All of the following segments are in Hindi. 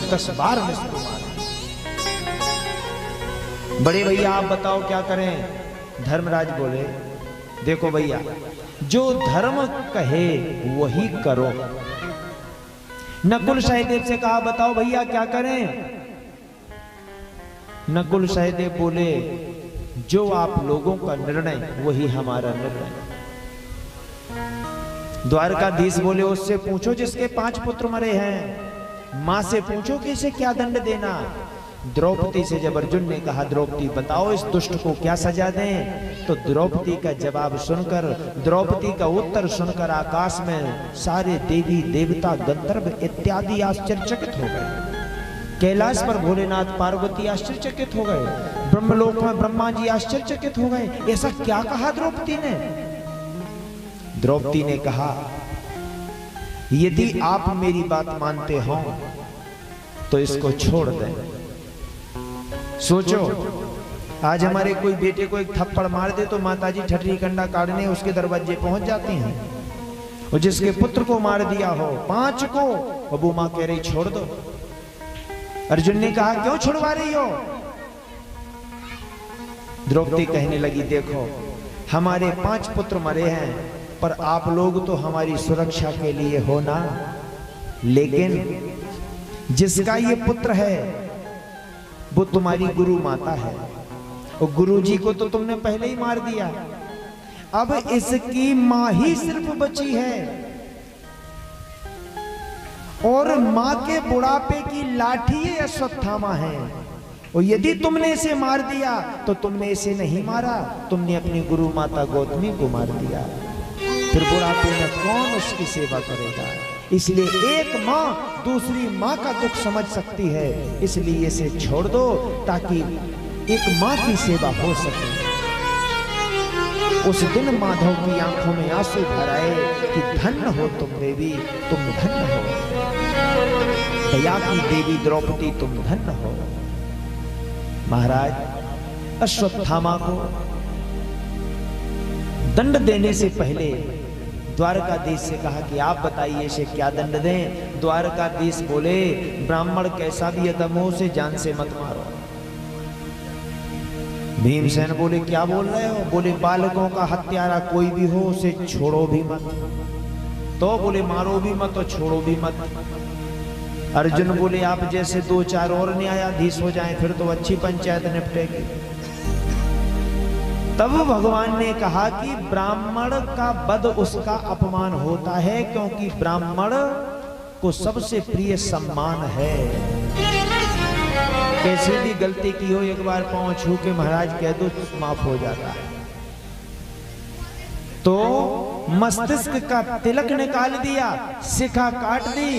10 बार मिस्र मारा। बड़े भैया आप बताओ क्या करें? धर्मराज बोले देखो भैया, जो धर्म कहे वही करो। नकुल सहदेव से कहा बताओ भैया क्या करें? नकुल सहदेव बोले जो आप लोगों का निर्णय वही हमारा निर्णय। द्वारकाधीश बोले उससे पूछो जिसके 5 पुत्र मरे हैं, मां से पूछो कि इसे क्या दंड देना। द्रौपदी से जब अर्जुन ने कहा द्रौपदी बताओ इस दुष्ट को क्या सजा दें, तो द्रौपदी का जवाब सुनकर, द्रौपदी का उत्तर सुनकर आकाश में सारे देवी देवता गंधर्व इत्यादि आश्चर्यचकित हो गए। कैलाश पर भोलेनाथ पार्वती आश्चर्यचकित हो गए, ब्रह्मलोक में ब्रह्मा जी आश्चर्यचकित हो गए। ऐसा क्या कहा द्रौपदी ने? द्रौपदी ने कहा यदि आप मेरी बात मानते हो तो इसको छोड़ दें। सोचो आज हमारे कोई बेटे को एक थप्पड़ मार दे तो माताजी ठटरी कंडा काटने उसके दरवाजे पहुंच जाती हैं, और जिसके पुत्र को मार दिया हो 5 को, वो मां कह रही छोड़ दो। अर्जुन ने कहा क्यों छुड़वा रही हो? द्रौपदी कहने लगी देखो हमारे 5 पुत्र मरे हैं, पर आप लोग तो हमारी सुरक्षा के लिए हो ना, लेकिन जिसका ये पुत्र है वो तुम्हारी गुरु माता है, और गुरु जी को तो तुमने पहले ही मार दिया। अब इसकी मां ही सिर्फ बची है, और मां के बुढ़ापे की लाठी ये अश्वत्थामा है, और यदि तुमने इसे मार दिया तो तुमने इसे नहीं मारा, तुमने अपनी गुरु माता गौतमी को मार दिया। फिर बुढ़ापे में कौन उसकी सेवा करेगा? इसलिए एक मां दूसरी मां का दुख समझ सकती है, इसलिए इसे छोड़ दो ताकि एक मां की सेवा हो सके। उस दिन माधव की आंखों में आंसू भर आए कि धन्य हो तुम देवी, तुम धन्य हो, दया की देवी द्रौपदी तुम धन्य हो। महाराज अश्वत्थामा को दंड देने से पहले द्वारकाधीश से कहा कि आप बताइए इसे क्या दंड दें। द्वारकाधीश बोले ब्राह्मण कैसा भी अधम हो उसे जान से मत मारो। भीमसेन बोले क्या बोल रहे हो? बोले बालकों का हत्यारा कोई भी हो उसे छोड़ो भी मत। तो बोले मारो भी मत और छोड़ो भी मत। अर्जुन बोले आप जैसे 2-4 और न्यायाधीश हो जाएं फिर तो अच्छी पंचायत निपटेगी। तब भगवान ने कहा कि ब्राह्मण का वध उसका अपमान होता है, क्योंकि ब्राह्मण को सबसे प्रिय सम्मान है। कैसी भी गलती की हो एक बार पांव छू के महाराज कह दो माफ हो जाता है। तो मस्तिष्क का तिलक निकाल दिया, शिखा काट दी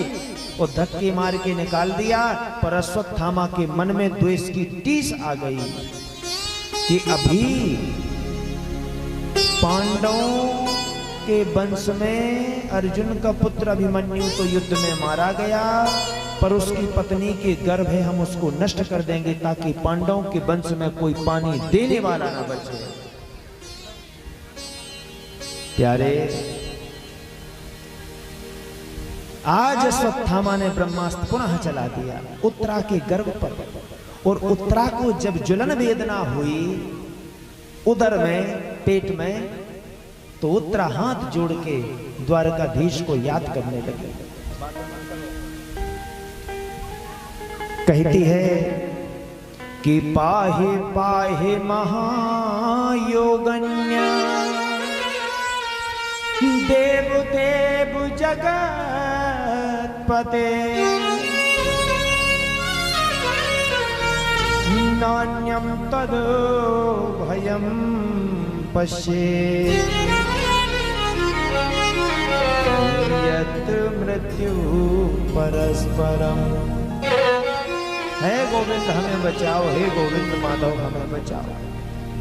और धक्के मार के निकाल दिया, पर अश्वत्थामा के मन में द्वेष की टीस आ गई कि अभी पांडवों के वंश में अर्जुन का पुत्र अभिमन्यु तो युद्ध में मारा गया, पर उसकी पत्नी के गर्भ है हम उसको नष्ट कर देंगे ताकि पांडवों के वंश में कोई पानी देने वाला ना बचे। प्यारे आज अश्वत्थामा ने ब्रह्मास्त्र पुनः चला दिया उत्तरा के गर्भ पर, और उत्तरा को जब ज्वलन वेदना हुई उदर में पेट में, तो उत्तरा हाथ जोड़ के द्वारकाधीश को याद करने लगी। कहती है कि पाहे पाहे महायोगन्य देव देव जगत पते नान्यम तद भयम पश्ये यत् मृत्यु परस्परम। हे गोविंद हमें बचाओ, हे गोविंद माधव हमें बचाओ।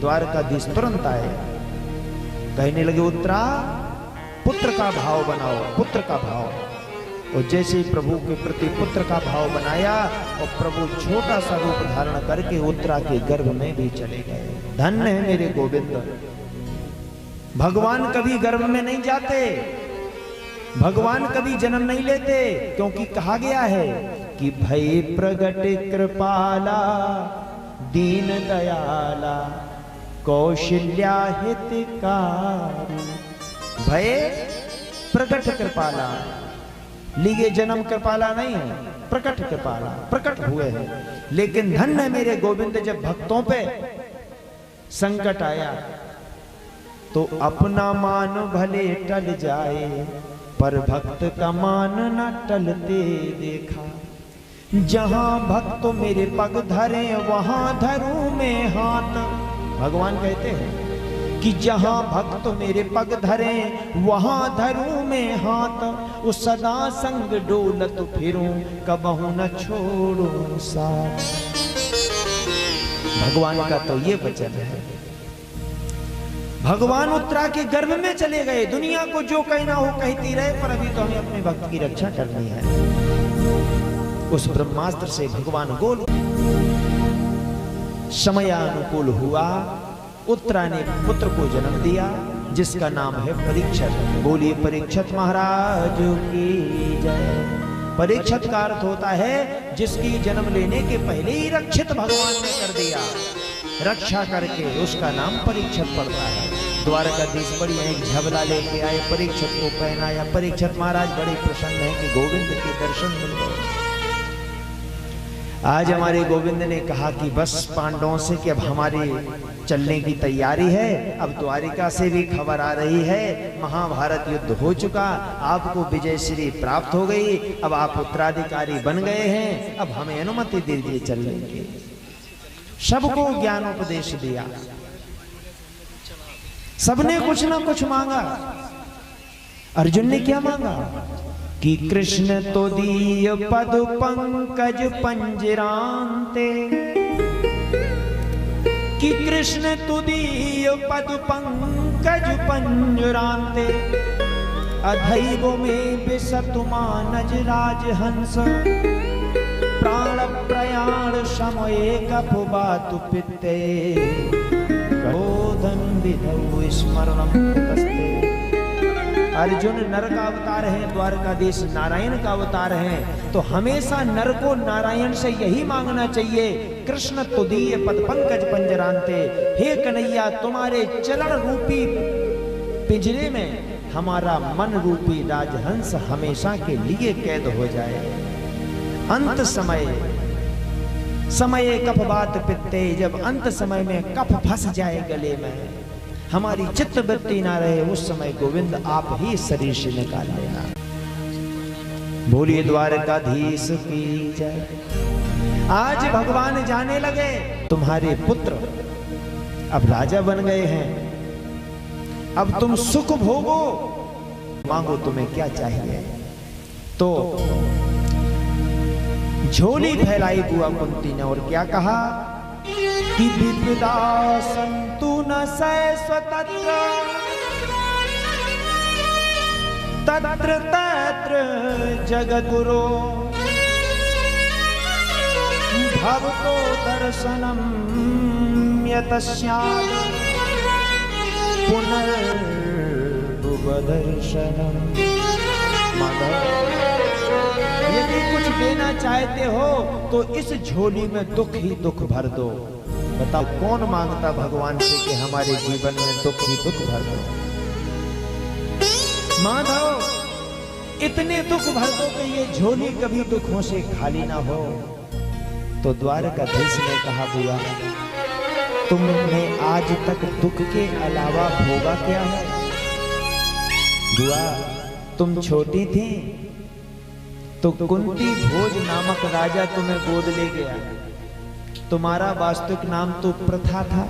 द्वारकाधीश तुरंत आए, कहने लगे उत्तरा पुत्र का भाव बनाओ, पुत्र का भाव। और जैसे ही प्रभु के प्रति पुत्र का भाव बनाया और प्रभु छोटा सा रूप धारण करके उत्तरा के गर्भ में भी चले गए। धन्य है मेरे गोविंद। भगवान कभी गर्भ में नहीं जाते, भगवान कभी जन्म नहीं लेते, क्योंकि कहा गया है कि भय प्रगट कृपाला दीन दयाला कौशल्या हितकारी। भय प्रगट कृपाला, लिए जन्म कृपाला नहीं है, प्रकट कृपाला, प्रकट हुए हैं। लेकिन धन्य मेरे गोविंद, जब भक्तों पे संकट आया तो अपना मान भले टल जाए, पर भक्त का मान न टलते देखा। जहां भक्त मेरे पग धरे वहां धरूं मैं हाथ। भगवान कहते हैं कि जहां भक्त मेरे पग धरे वहां धरूं मैं हाथ। उस सदा संग डोलत फिरूं कबहू न छोड़ूं साथ। भगवान का तो ये वचन है। भगवान उत्तरा के गर्भ में चले गए, दुनिया को जो कहना हो कहती रहे, पर अभी तो हमें अपने भक्त की रक्षा करनी है। उस ब्रह्मास्त्र से भगवान गोल समयानुकूल हुआ, उत्तरा ने पुत्र को जन्म दिया जिसका नाम है परीक्षित। बोलिए परीक्षित महाराज की जय। परीक्षित का अर्थ होता है जिसकी जन्म लेने के पहले ही रक्षित भगवान ने कर दिया, रक्षा करके उसका नाम परीक्षित पड़ता है। द्वारकाधीश बढ़िया एक झबला लेके आए, परीक्षित को पहनाया। परीक्षित महाराज बड़े प्रसन्न हैं कि गोविंद के दर्शन मिल गए। आज हमारे गोविंद ने कहा कि बस पांडवों से कि अब हमारी चलने की तैयारी है। अब द्वारिका से भी खबर आ रही है, महाभारत युद्ध हो चुका, आपको विजय श्री प्राप्त हो गई, अब आप उत्तराधिकारी बन गए हैं, अब हमें अनुमति दे दीजिए चलने की। सबको ज्ञानोपदेश दिया, सबने कुछ ना कुछ मांगा। अर्जुन ने क्या मांगा कि कृष्ण तो दीय पद पंकज पंजरांते, कि कृष्ण तुदीय पद पंकज पंजरांते। अधैव में विसतुमानज राजहंस, प्राण प्रयाण समय कपुबातु पित्ते। क्रोधन विधौ स्मरणम कुतस्ते। अर्जुन नर का अवतार है, द्वारकाधीश नारायण का अवतार है, तो हमेशा नर को नारायण से यही मांगना चाहिए, कृष्ण तुदीय पद पंकज पंजरांते। हे कन्हैया, तुम्हारे चरण रूपी पिंजरे में हमारा मन रूपी राजहंस हमेशा के लिए कैद हो जाए। अंत समय कफ बात पित्ते, जब अंत समय में कफ फंस जाए गले में, हमारी चित्त वृत्ति ना रहे, उस समय गोविंद आप ही शरीर से निकाल लेना। बोलिए द्वारकाधीश की जय। आज भगवान जाने लगे, तुम्हारे पुत्र अब राजा बन गए हैं, अब तुम सुख भोगो, मांगो तुम्हें क्या चाहिए। तो झोली फैलाई बुआ कुंती ने और क्या कहा कि विपदा संतु न स्वतंत्र, तत्र तत्र जगद्गुरो, भवतो दर्शनम यतस्यात् पुनर्भुवदर्शनम। यदि कुछ देना चाहते हो तो इस झोली में दुख ही दुख भर दो। बताओ कौन मांगता भगवान से कि हमारे जीवन में दुख ही दुख भर दो। माधव, इतने दुख भर दो कि ये झोली कभी दुखों से खाली ना हो। तो द्वारकाधीश ने कहा बुआ, तुमने आज तक दुख के अलावा भोगा क्या है? बुआ, तुम छोटी थी तो कुंती भोज नामक राजा तुम्हें गोद ले गया। तुम्हारा वास्तविक नाम तो प्रथा था,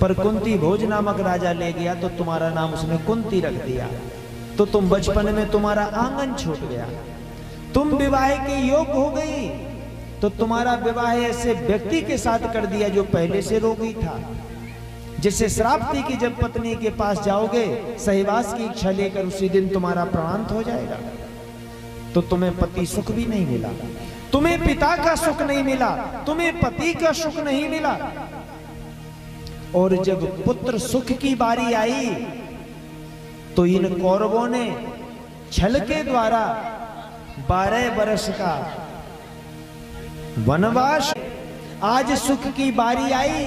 पर कुंती भोज नामक राजा ले गया तो तुम्हारा नाम उसने कुंती रख दिया। तो तुम बचपन में तुम्हारा आंगन छूट गया, तुम विवाह के योग्य हो गई, तो तुम्हारा विवाह ऐसे व्यक्ति के साथ कर दिया जो पहले से रोगी था, जिससे श्राप थी कि जब पत्नी के पास जाओगे सहवास की इच्छा लेकर उसी दिन तुम्हारा प्राणांत हो जाएगा। तो तुम्हें पति सुख भी नहीं मिला, तुम्हें पिता का सुख नहीं मिला, तुम्हें पति का सुख नहीं मिला। और जब पुत्र सुख की बारी आई तो इन कौरवों ने छल के द्वारा 12 वर्ष का वनवास। आज सुख की बारी आई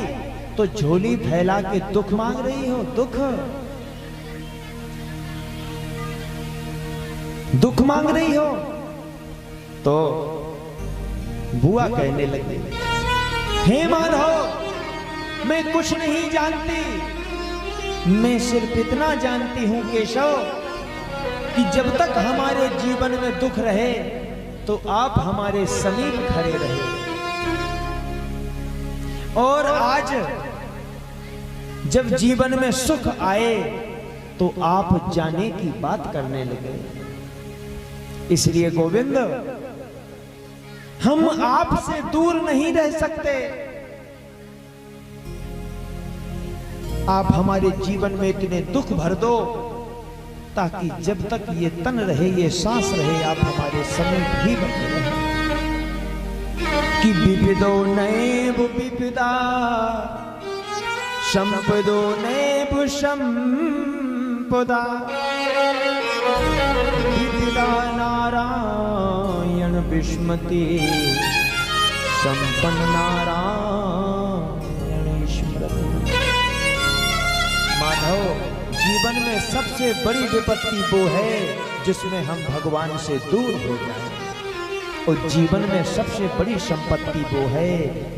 तो झोली फैला के दुख मांग रही हो। दुख मांग रही हो। तो बुआ कहने लगी, हे माधव, मैं कुछ नहीं जानती, मैं सिर्फ इतना जानती हूं केशव कि जब तक हमारे जीवन में दुख रहे तो आप हमारे समीप खड़े रहे। और आज जब जीवन में सुख आए तो आप जाने की बात करने लगे। इसलिए गोविंद, हम आपसे दूर नहीं रह सकते। आप हमारे जीवन में इतने दुख भर दो ताकि जब तक ये तन रहे, ये सांस रहे, आप हमारे समीप ही बने रहे। कि विविधो नैव विविधा संपदो नैव संपदा विविधा नारायण विस्मति संपन्न नारायण स्मृति। माधव, जीवन में सबसे बड़ी विपत्ति वो है जिसमें हम भगवान से दूर हो जाएं, और जीवन में सबसे बड़ी संपत्ति वो है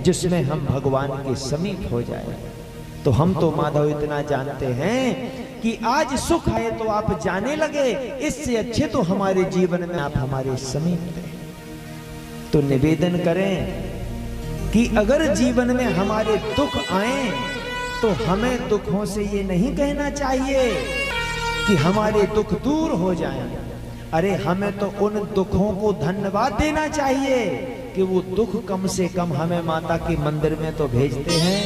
जिसमें हम भगवान के समीप हो जाएं। तो हम तो माधव इतना जानते हैं कि आज सुख है तो आप जाने लगे, इससे अच्छे तो हमारे जीवन में आप हमारे समीप थे। तो निवेदन करें कि अगर जीवन में हमारे दुख आए तो हमें दुखों से ये नहीं कहना चाहिए कि हमारे दुख दूर हो जाएं। अरे हमें तो उन दुखों को धन्यवाद देना चाहिए कि वो दुख कम से कम हमें माता के मंदिर में तो भेजते हैं।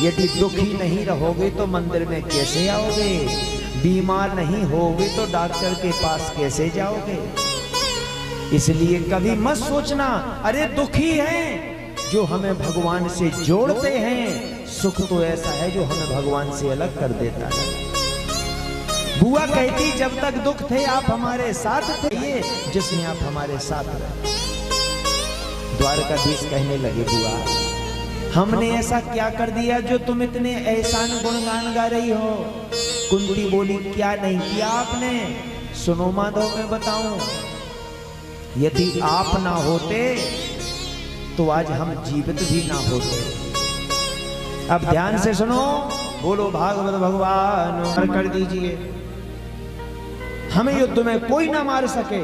यदि दुखी नहीं रहोगे तो मंदिर में कैसे आओगे? बीमार नहीं होगे तो डॉक्टर के पास कैसे जाओगे? इसलिए कभी मत सोचना अरे दुखी हैं जो हमें भगवान से जोड़ते हैं, सुख तो ऐसा है जो हमें भगवान से अलग कर देता है। बुआ कहती जब तक दुख थे आप हमारे साथ थे, ये जिसमें आप हमारे साथ रहे। द्वारकाधीश कहने लगे, बुआ हमने ऐसा क्या कर दिया जो तुम इतने एहसान गुणगान गा रही हो? कुंती बोली, क्या नहीं किया आपने? सुनो माधव, मैं बताऊं, यदि आप ना होते तो आज हम जीवित भी ना होते। अब ध्यान से सुनो, बोलो भागवत भगवान कर दीजिए। हमें युद्ध में कोई ना मार सके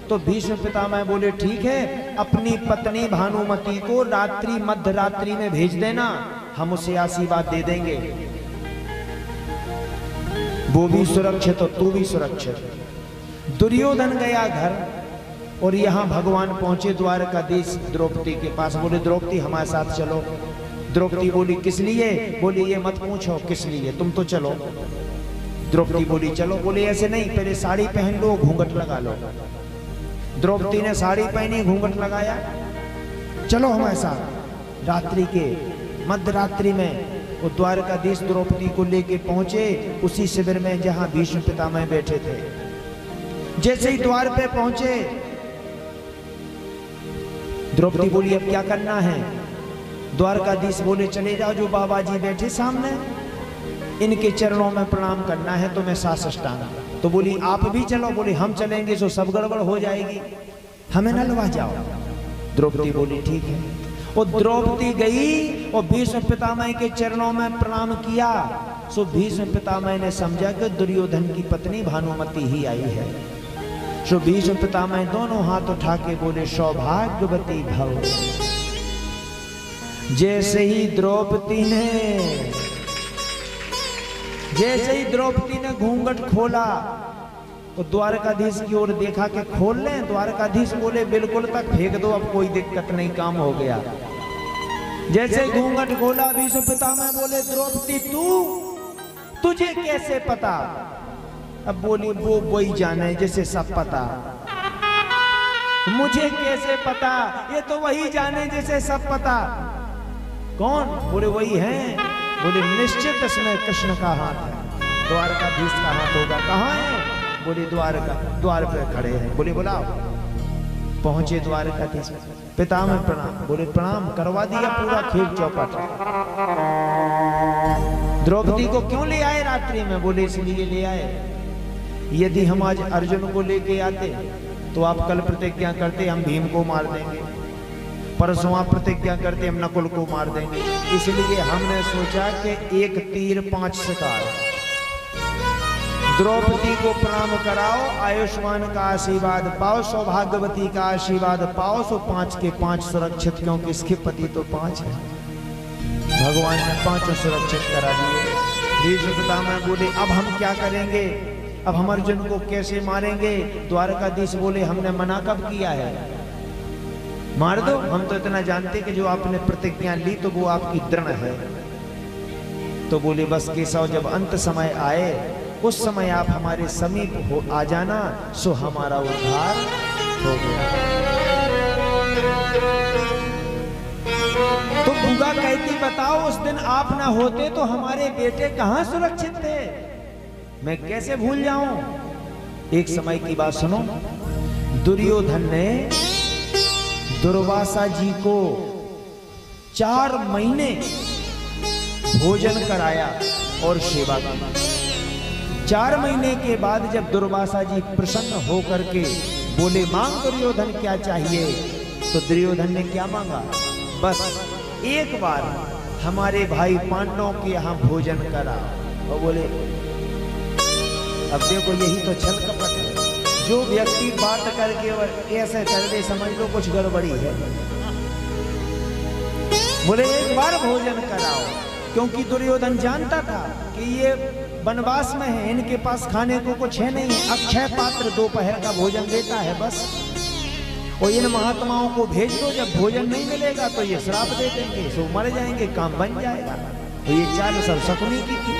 तो भीष्म पितामह बोले ठीक है, अपनी पत्नी भानुमति को रात्रि मध्य रात्रि में भेज देना, हम उसे आशीर्वाद दे देंगे। वो भी सुरक्षित और तू भी सुरक्षित। दुर्योधन गया घर और यहां भगवान पहुंचे द्वारकाधीश द्रौपदी के पास। बोले द्रौपदी हमारे साथ चलो। द्रौपदी बोली किस लिए? बोली ये मत पूछो किस लिए, तुम तो चलो। द्रौपदी बोली चलो। बोले ऐसे नहीं, पहले साड़ी पहन लो, घूंघट लगा लो। द्रौपदी ने साड़ी पहनी, घूंघट लगाया, चलो हमारे साथ। रात्रि के मध्य रात्रि में वो द्वारकाधीश द्रौपदी को लेके पहुंचे उसी शिविर में जहां भीष्म पितामह बैठे थे। जैसे ही द्वार पे पहुंचे, द्रौपदी बोली अब क्या करना है? द्वारकाधीश बोले चले जाओ, जो बाबा जी बैठे सामने इनके चरणों में प्रणाम करना है तुम्हें साष्टांग। तो बोली आप भी चलो। बोले हम चलेंगे तो सब गड़बड़ हो जाएगी, हमें न लवा जाओ। द्रौपदी बोली ठीक है। वो द्रौपदी गई और भीष्म पितामह के चरणों में प्रणाम किया। सो भीष्म पितामह ने समझा कि दुर्योधन की पत्नी भानुमति ही आई है। सो भीष्म पितामह दोनों हाथ उठा के बोले सौभाग्यवती भव। जैसे ही द्रौपदी ने घूंघट खोला तो द्वारकाधीश की ओर देखा कि खोल लें। द्वारकाधीश बोले बिल्कुल तक फेंक दो, अब कोई दिक्कत नहीं, काम हो गया। जैसे घूंघट खोला, भीष्म पितामह बोले द्रौपदी तुझे कैसे पता? अब बोली वो वही जाने जिसे सब पता। मुझे कैसे पता? ये तो वही जाने जिसे सब पता। कौन? बोले वही है। बोले निश्चित इसमें कृष्ण का हाथ है। द्वारकाधीश का हाथ होगा। कहाँ है? बोले द्वार पे खड़े हैं। बोले बुलाओ। पहुंचे द्वारकाधीश, पितामह प्रणाम। बोले प्रणाम। करवा दिया पूरा खेल चौपट। द्रौपदी को क्यों ले आए रात्रि में? बोले इसलिए ले आए, यदि हम आज अर्जुन को लेके आते तो आप कल प्रतिज्ञा करते हम भीम को मार देंगे, परसों आप प्रतिज्ञा करते हम नकुल को मार देंगे। इसलिए हमने सोचा कि एक तीर 5 शिकार। द्रौपदी को प्रणाम कराओ, आयुष्मान का आशीर्वाद पाओ, सौभाग्यवती का आशीर्वाद पाओ, सो 5 के 5 सुरक्षित, क्योंकि इसके पति तो 5 है। भगवान ने 5 सुरक्षित करा दिए। पितामह बोले अब हम क्या करेंगे, अब हम अर्जुन को कैसे मारेंगे? द्वारकाधीश बोले हमने मना कब किया है, मार दो। हम तो इतना जानते कि जो आपने प्रतिज्ञा ली तो वो आपकी दृढ़ है। तो बोले बस केशव, जब अंत समय आए उस समय आप हमारे समीप हो आ जाना, सो हमारा उद्धार हो गया। तो बुआ कहती बताओ उस दिन आप ना होते तो हमारे बेटे कहां सुरक्षित थे, मैं कैसे भूल जाऊं। एक समय की बात सुनो, दुर्योधन ने दुर्वासा जी को 4 महीने भोजन कराया और सेवा की। 4 महीने के बाद जब दुर्वासा जी प्रसन्न होकर के बोले मांग दुर्योधन क्या चाहिए, तो दुर्योधन ने क्या मांगा, बस एक बार हमारे भाई पांडवों के यहाँ भोजन करा। और बोले अब देखो यही तो छल कपट है, जो व्यक्ति बात करके और ऐसे कर दे समझ लो कुछ गड़बड़ी है। बोले एक बार भोजन कराओ, क्योंकि दुर्योधन जानता था कि ये वनवास में है, इनके पास खाने को कुछ है नहीं, अक्षय पात्र दोपहर का भोजन देता है बस। और इन महात्माओं को भेज दो, जब भोजन नहीं मिलेगा तो ये श्राप दे देंगे, सो मर जाएंगे, काम बन जाएगा। तो ये चाल सब शकुनी की थी।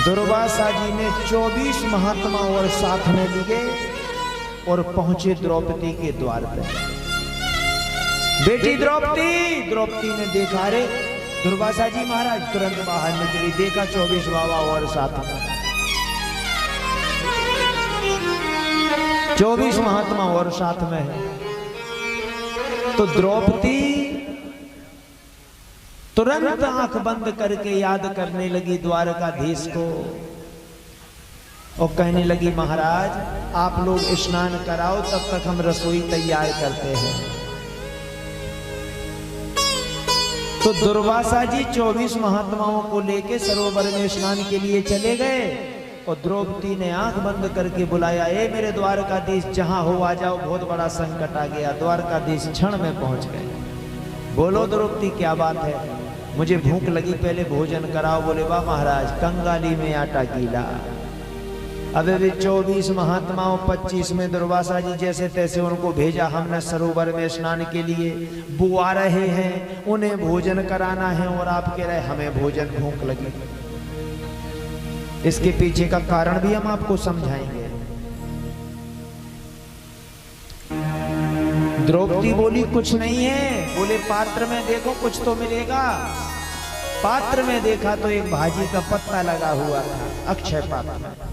दुर्वासा जी ने 24 महात्मा और साथ में लिए और पहुंचे द्रौपदी के द्वार पर। बेटी द्रौपदी, द्रौपदी ने देखा रे दुर्वासा जी महाराज, तुरंत बाहर निकली, देखा 24 बाबा और साथ में 24 महात्मा और साथ में है। तो द्रौपदी तुरंत आंख बंद करके याद करने लगी द्वारकाधीश को और कहने लगी महाराज आप लोग स्नान कराओ, तब तक हम रसोई तैयार करते हैं। तो दुर्वासा जी 24 महात्माओं को लेके सरोवर में स्नान के लिए चले गए और द्रौपदी ने आंख बंद करके बुलाया, ए मेरे द्वारकाधीश जहां हो आ जाओ, बहुत बड़ा संकट आ गया। द्वारकाधीश क्षण में पहुंच गए। बोलो द्रौपदी क्या बात है, मुझे भूख लगी, पहले भोजन कराओ। बोले वाह महाराज, कंगाली में आटा गीला। अबे भी 24 महात्माओं 25 में दुर्वासा जी जैसे तैसे उनको भेजा हमने सरोवर में स्नान के लिए। वो आ रहे हैं, उन्हें भोजन कराना है और आप कह रहे हमें भोजन भूख लगी। इसके पीछे का कारण भी हम आपको समझाएंगे। द्रौपदी बोली कुछ नहीं है। बोले पात्र में देखो कुछ तो मिलेगा। पात्र में देखा तो एक भाजी का पत्ता लगा हुआ था, अक्षय पात्र।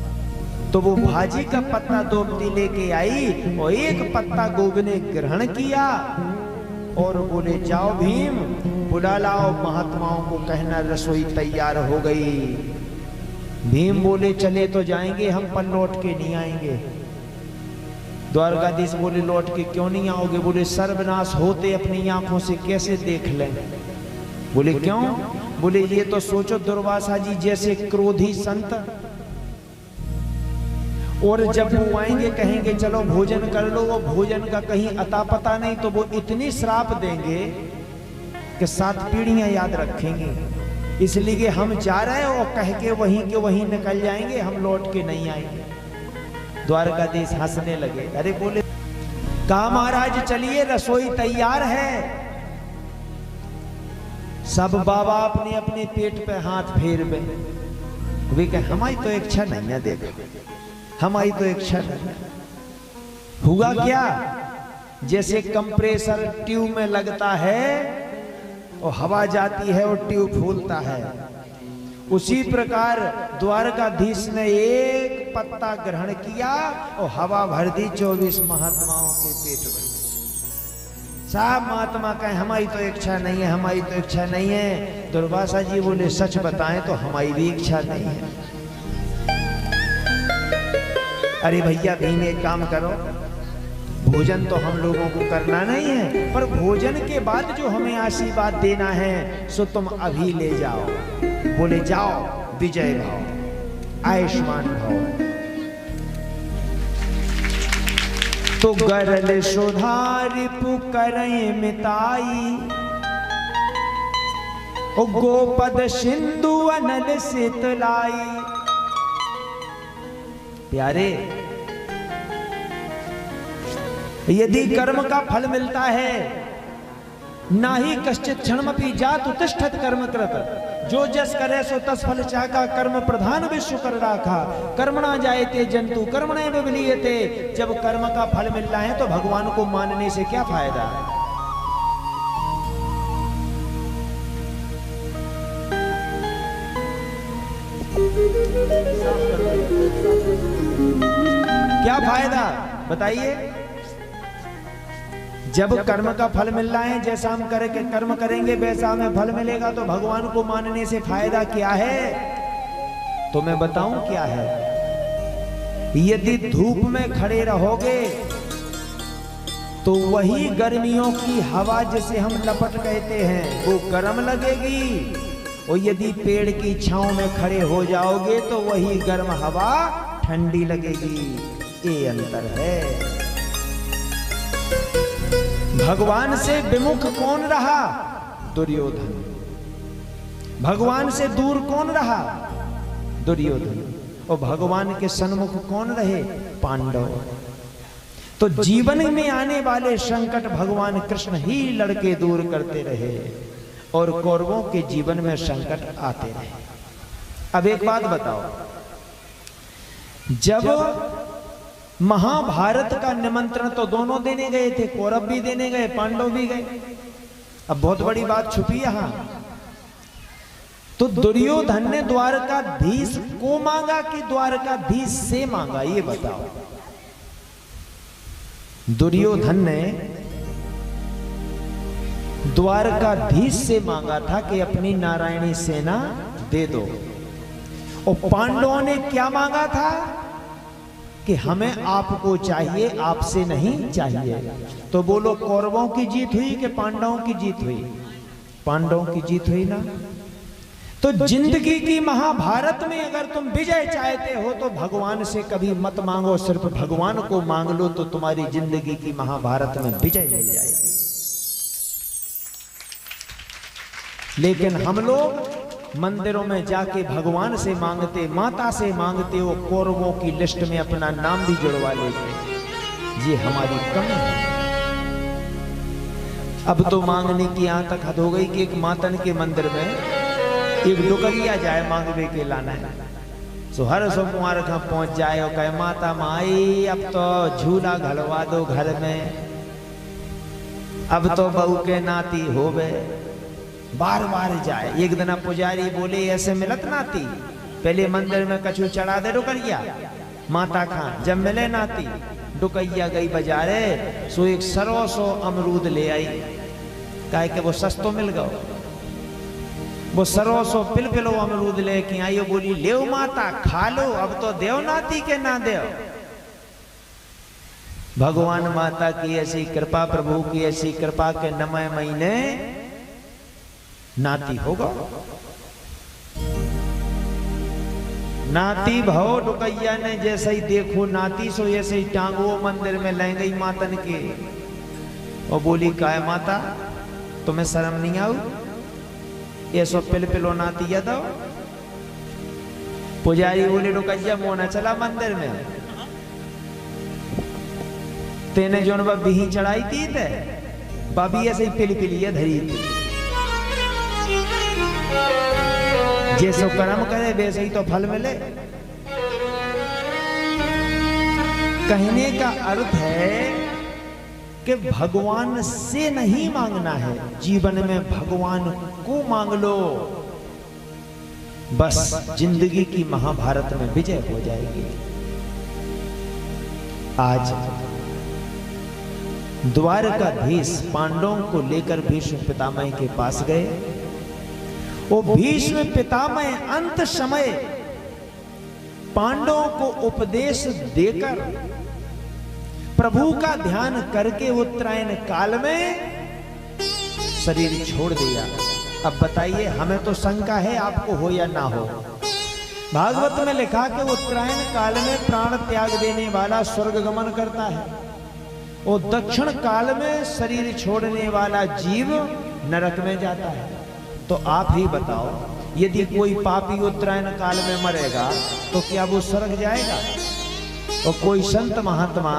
तो वो भाजी का पत्ता द्रौपदी लेके आई और एक पत्ता गोग ने ग्रहण किया और बोले जाओ भीम बुला लाओ, महात्माओं को कहना रसोई तैयार हो गई। भीम बोले चले तो जाएंगे हम, पर लौट के नहीं आएंगे। द्वारकाधीश बोले लौट के क्यों नहीं आओगे? बोले सर्वनाश होते अपनी आंखों से कैसे देख लें। बोले क्यों? बोले ये तो सोचो दुर्वासा जी जैसे क्रोधी संत, और जब वो आएंगे कहेंगे चलो भोजन कर लो, वो भोजन का कहीं अता पता नहीं, तो वो इतनी श्राप देंगे कि 7 पीढ़ियां याद रखेंगे। इसलिए हम जा रहे हैं और कह के वहीं निकल जाएंगे, हम लौट के नहीं आएंगे। द्वारकाधीश हंसने लगे। अरे बोले कहा महाराज चलिए रसोई तैयार है। सब बाबा अपने अपने पेट पे हाथ फेर वे कहे हमारी तो इच्छा नहीं है, देखो हमारी तो इच्छा नहीं है। हुआ क्या, जैसे कंप्रेसर ट्यूब में लगता है और हवा जाती है और ट्यूब फूलता है, उसी प्रकार द्वारकाधीश ने एक पत्ता ग्रहण किया और हवा भर दी 24 महात्माओं के पेट में। साहब महात्मा कहे हमारी तो इच्छा नहीं है, हमारी तो इच्छा नहीं है। दुर्वासा जी बोले सच बताएं तो हमारी भी इच्छा नहीं है। अरे भैया भीम एक काम करो, भोजन तो हम लोगों को करना नहीं है, पर भोजन के बाद जो हमें आशीर्वाद देना है सो तुम अभी ले जाओ। बोले जाओ विजय भाव, आयुष्मान भाव। तो गरल सुधारि पुकरय मिताई, ओ गोपद सिंधु अनल शीतलाई। प्यारे, यदि कर्म का फल मिलता है, ना ही कश्चित क्षणमपि जातु तिष्ठत कर्म कृत, जो जस करे सो तस फल चाका, कर्म प्रधान विश्व कर राखा। कर्मणा जायते जंतु कर्मणे विलीयते। जब कर्म का फल मिल रहा है तो भगवान को मानने से क्या फायदा है? क्या फायदा बताइए? जब कर्म का फल मिल रहा है, जैसा हम कर्म करेंगे वैसा हमें फल मिलेगा, तो भगवान को मानने से फायदा क्या है? तो मैं बताऊं क्या है। यदि धूप में खड़े रहोगे तो वही गर्मियों की हवा जिसे हम लपट कहते हैं वो गर्म लगेगी, और यदि पेड़ की छांव में खड़े हो जाओगे तो वही गर्म हवा ठंडी लगेगी। ये अंतर है। भगवान से विमुख कौन रहा? दुर्योधन। भगवान से दूर कौन रहा? दुर्योधन। और भगवान के सन्मुख कौन रहे? पांडव। तो जीवन में आने वाले संकट भगवान कृष्ण ही लड़के दूर करते रहे, और कौरवों के जीवन में संकट आते रहे। अब एक बात बताओ, जब महाभारत का निमंत्रण तो दोनों देने गए थे, कौरव भी देने गए, पांडव भी गए। अब बहुत बड़ी बात छुपी यहां। तो दुर्योधन ने द्वारकाधीश को मांगा कि द्वारकाधीश से मांगा? ये बताओ। दुर्योधन ने द्वारकाधीश से मांगा था कि अपनी नारायणी सेना दे दो, और पांडवों ने क्या मांगा था कि हमें आपको चाहिए, आपसे नहीं चाहिए। तो बोलो, कौरवों की जीत हुई कि पांडवों की जीत हुई? पांडवों की जीत हुई ना। तो जिंदगी की महाभारत में अगर तुम विजय चाहते हो तो भगवान से कभी मत मांगो, सिर्फ भगवान को मांग लो तो तुम्हारी जिंदगी की महाभारत में विजय मिल जाएगी। लेकिन हम लोग मंदिरों में जाके भगवान से मांगते, माता से मांगते, वो कौरवों की लिस्ट में अपना नाम भी जुड़वा लेते। ये हमारी कमी है। अब तो मांगने की यहां तक हद हो गई कि एक मातन के मंदिर में एक डुकरिया जाए मांगवे के लाना है, सो हर सोमवार का पहुंच जाए और कहे माता माई अब तो झूला घलवा दो घर में, अब तो बहू के नाती हो गए। बार बार जाए। एक दिन पुजारी बोले ऐसे मिलत नाती, पहले मंदिर में कछु चढ़ा दे डुकरिया माता खान, जब मिले नाती। डुकैया गई बाजारे, सो एक 100 अमरूद ले आई, काहे कि वो सस्तो मिल गयो। वो 100 पिलपिलो अमरूद लेके आई, बोली ले माता खा लो, अब तो देव नाती के ना देव। भगवान माता की ऐसी कृपा, प्रभु की ऐसी कृपा के 9 महीने नाती होगा। नाती भव डुकैया ने जैसे ही देखो नाती, सो ऐसे ही टांगो मंदिर में ले गई मातन के, और बोली काय माता तुम्हें शर्म नहीं आऊ? ये सो पिलो नाती या दो। पुजारी बोले डुकैया मोना चला मंदिर में, तेने जो बिही चढ़ाई थी थे बाबी ऐसे ही पिलिया धरी थी। जैसो कर्म करे वैसे ही तो फल मिले। कहने का अर्थ है कि भगवान से नहीं मांगना है, जीवन में भगवान को मांग लो। बस जिंदगी की महाभारत में विजय हो जाएगी। आज द्वारकाधीश पांडवों को लेकर भीष्म पितामह के पास गए। वो भीष्म पितामह अंत समय पांडवों को उपदेश देकर प्रभु का ध्यान करके उत्तरायण काल में शरीर छोड़ दिया। अब बताइए, हमें तो शंका है आपको हो या ना हो। भागवत में लिखा कि उत्तरायण काल में प्राण त्याग देने वाला स्वर्ग गमन करता है और दक्षिण काल में शरीर छोड़ने वाला जीव नरक में जाता है। तो आप ही बताओ, यदि कोई पापी उत्तरायण काल में मरेगा तो क्या वो स्वर्ग जाएगा? और कोई संत महात्मा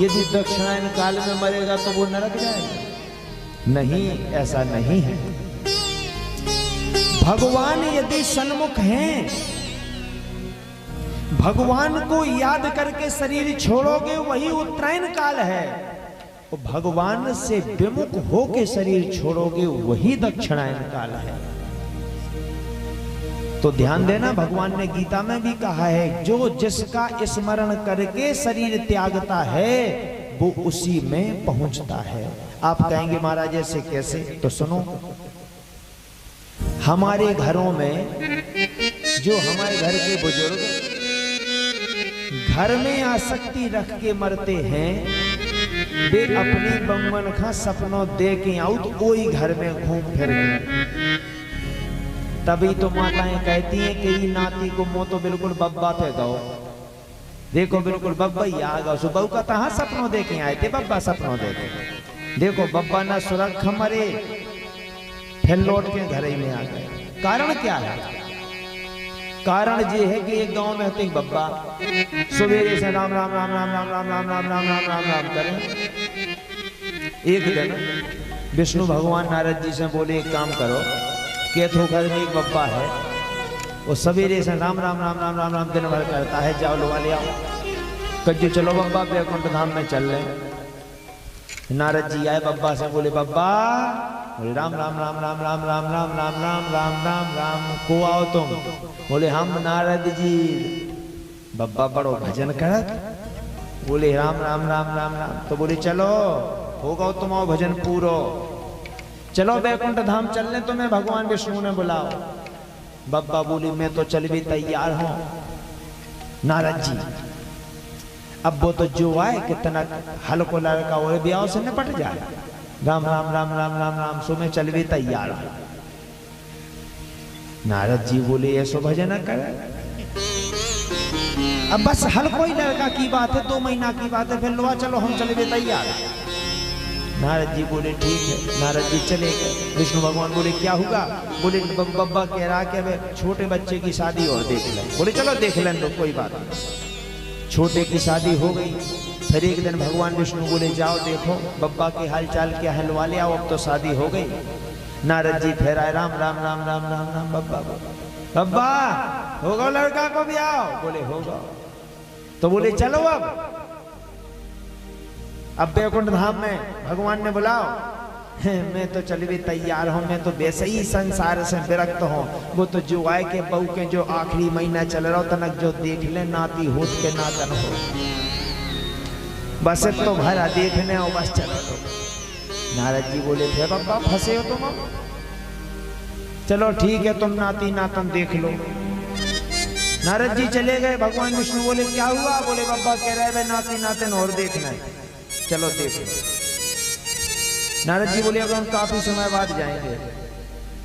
यदि दक्षिणायन काल में मरेगा तो वो नरक जाएगा? नहीं, ऐसा नहीं है। भगवान यदि सन्मुख हैं, भगवान को याद करके शरीर छोड़ोगे वही उत्तरायण काल है, और भगवान से विमुख होके शरीर छोड़ोगे वही दक्षिणायन काल है। तो ध्यान देना, भगवान ने गीता में भी कहा है, जो जिसका स्मरण करके शरीर त्यागता है वो उसी में पहुंचता है। आप कहेंगे महाराज ऐसे कैसे? तो सुनो, हमारे घरों में जो हमारे घर के बुजुर्ग घर में आसक्ति रख के मरते हैं, वे अपनी बम्बन का सपनों दे के आऊ तो वही घर में घूम फिर गए। तभी तो माताएं कहती हैं कि नाती को मो तो बिल्कुल बब्बा पे गो, देखो बिल्कुल बब्बा ही आ गो। सुबह का तहा सपनों दे के आए थे, बब्बा सपनों दे के देखो बब्बा ना सुरक्षा मरे, फिर लौट के घर ही में आ गए। कारण क्या है? कारण ये है कि एक गांव में होते बब्बा सवेरे से राम राम राम राम राम राम राम राम राम राम राम राम करें। एक दिन विष्णु भगवान नारद जी से बोले, एक काम करो, केथो घर में एक बब्बा है, वो सवेरे से राम राम राम राम राम राम दिन भर करता है, जाओ लोग ले आओ। कज्जू चलो बब्बा वैकुंठ धाम में चल रहे। नारद जी आए बब्बा से, बोले बब्बा, बोले राम राम राम राम राम राम राम राम राम राम राम राम, को आओ तुम? बोले हम नारद जी। बब्बा बड़ो भजन करत, बोले राम राम राम राम राम। तो बोले चलो होगा तुम आओ भजन पूरो, चलो वैकुंठ धाम चलने तुम्हें भगवान विष्णु ने बुलाओ। बब्बा बोली मैं तो चल भी तैयार हूं नारद जी। अब वो तो जो आए कितना हल्को लड़का वो ब्याह से निपट जाए। राम राम राम राम राम राम सो मैं चल भी तैयार हूं। नारद जी बोले ऐसो भजन कर, अब बस हल्को ही लड़का की बात है, 2 महीना की बात है, फिर लो चलो हम चले भी तैयार। नारद जी बोले ठीक है। नारद जी चले गए। विष्णु भगवान बोले क्या हुआ? बोले बब्बा कह रहा कि छोटे बच्चे की शादी और देख ले। बोले चलो देख लें तो कोई बात नहीं। छोटे की शादी हो गई। फिर एक दिन भगवान विष्णु बोले जाओ देखो बब्बा के हाल चाल क्या हलवा ले आओ, अब तो शादी हो गई। नारद जी फिर आए, राम राम राम राम राम राम, बब्बा बब्बा होगा लड़का को भी आओ। बोले होगा। तो बोले चलो अब वैकुंठ धाम में भगवान ने बुलाओ। मैं तो चल भी तैयार हूं, मैं तो वैसे ही संसार से विरक्त हूं। वो तो जो आए के बहू के जो आखिरी महीना चल रहा हो तनक जो देख ले नाती होत के नातन हो, बस तो भरा देखने हो बस चलो। नारद जी बोले थे बब्बा फंसे हो तुम, चलो ठीक है तुम नाती नातन देख लो। नारद जी चले गए। भगवान विष्णु बोले क्या हुआ? बोले बब्बा कह रहे नाती नातन और देखना है, चलो देख लो। नारद जी बोले अब हम काफी समय बाद जाएंगे।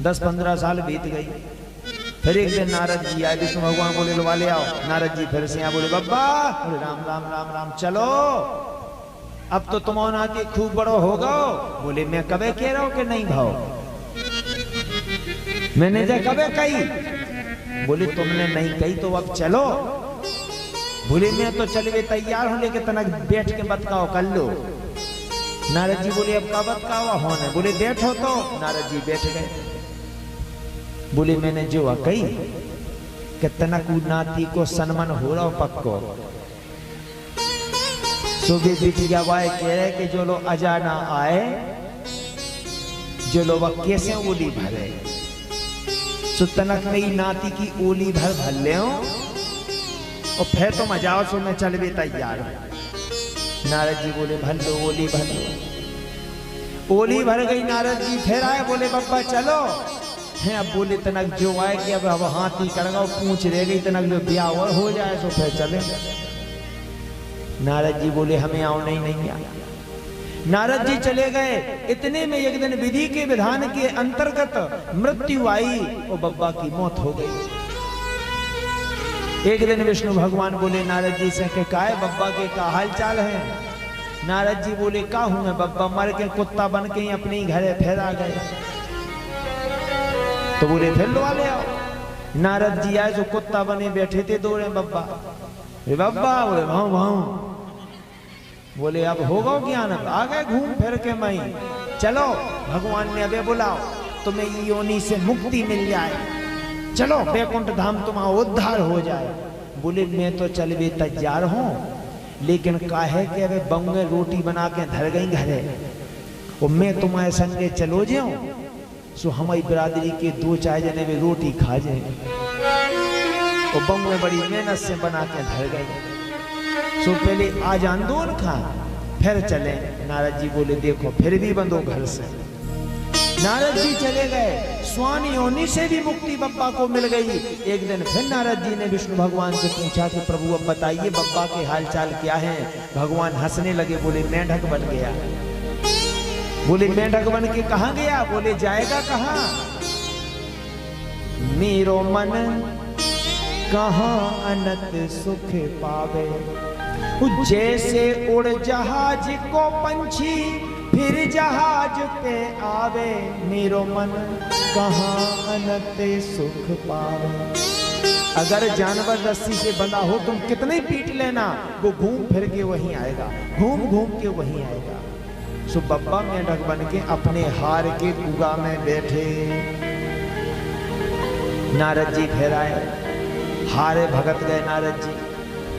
10-15 साल बीत गई। फिर एक दिन नारद जी आए। विष्णु भगवान बोले लो वाले आओ। नारद जी फिर से यहाँ बोले बब्बा, बोले राम राम राम राम, चलो अब तो तुम नाती खूब बड़ो होगा। बोले मैं कबे कह रहा हूं कि नहीं भाव, मैंने जो कबे कही? बोले तुमने नहीं कही तो अब चलो। बोले मैं तो चले तैयार हूं, लेकिन तनक बैठ के बतकाओ कर लो। नारद जी बोले अब का बतकावा होने? बोले बैठो तो। नारद जी बैठ गए। बोले मैंने जो कही कितना नाती को सन्मान हो रहा पक्को। सुबह बिटिया वाय कह रहे कि जो लोग अजाना आए, जो लोग कैसे बोली भरे। सो तनक में ही नाती की ओली भर भर ले और फिर तो मजाओ सो मैं चल भी तैयार हूं। नारद जी बोले भर लो ओली भर लो। ओली भर गई, नारद जी फिर आए, बोले बब्बा चलो है। अब बोले तनक जो आए कि अब हाथी करेगा, पूछ रह गई तनक जो ब्याह और हो जाए सो फिर चले। नारद जी बोले हमें आओ नहीं आ। नारद जी चले गए। इतने में एक दिन विधि के विधान के अंतर्गत मृत्यु आई और बब्बा की मौत हो गई। एक दिन विष्णु भगवान बोले नारद जी से कि काहे बब्बा के का हाल चाल है। नारद जी बोले का हूं मैं बब्बा, मर के कुत्ता बन के ही अपने घरे फिर आ गए। तो बोले फिर लो ले आओ। नारद जी आए जो कुत्ता बने बैठे थे दौड़े बब्बा बब्बा, बोले भाऊ भाऊ। बोले अब होगा ज्ञान, अब आ गए घूम फिर के मई। चलो भगवान ने अबे बुलाओ, तुम्हें योनि से मुक्ति मिल जाए, चलो बैकुंठ धाम तुम्हारा उद्धार हो जाए। बोले मैं तो चल भी तैयार हूं, लेकिन काहे के अबे बंगे रोटी बना के धर गई घरे और मैं तुम्हारे संगे चलो जाऊं, सो हमारी बिरादरी के 2-4 जने भी रोटी खा जाए। और बंगे बड़ी मेहनत से बना के धर गई। सो पहले आज आंदोलन खा फिर चले। नारद जी बोले देखो फिर भी बंदो घर से। नारद जी चले गए, स्वान योनि से भी मुक्ति बब्बा को मिल गई। एक दिन फिर नारद जी ने विष्णु भगवान से पूछा कि प्रभु अब बताइए बब्बा के हालचाल क्या है। भगवान हंसने लगे, बोले मेंढक बन गया। बोले मेंढक बन के कहां गया? बोले जाएगा कहां? मेरो मन कहां अनंत सुख पावे, जैसे उड़ जहाज को पंछी फिर जहाज पे आवे। मेरो मन कहां अनंत सुख पावे। अगर जानवर रस्सी से बंधा हो तुम कितने पीट लेना, वो घूम फिर के वहीं आएगा, घूम घूम के वहीं आएगा। सो बब्बा मेंढक बन के अपने हार के कुआ में बैठे। नारद जी फिर आए, हारे भगत गए नारद जी,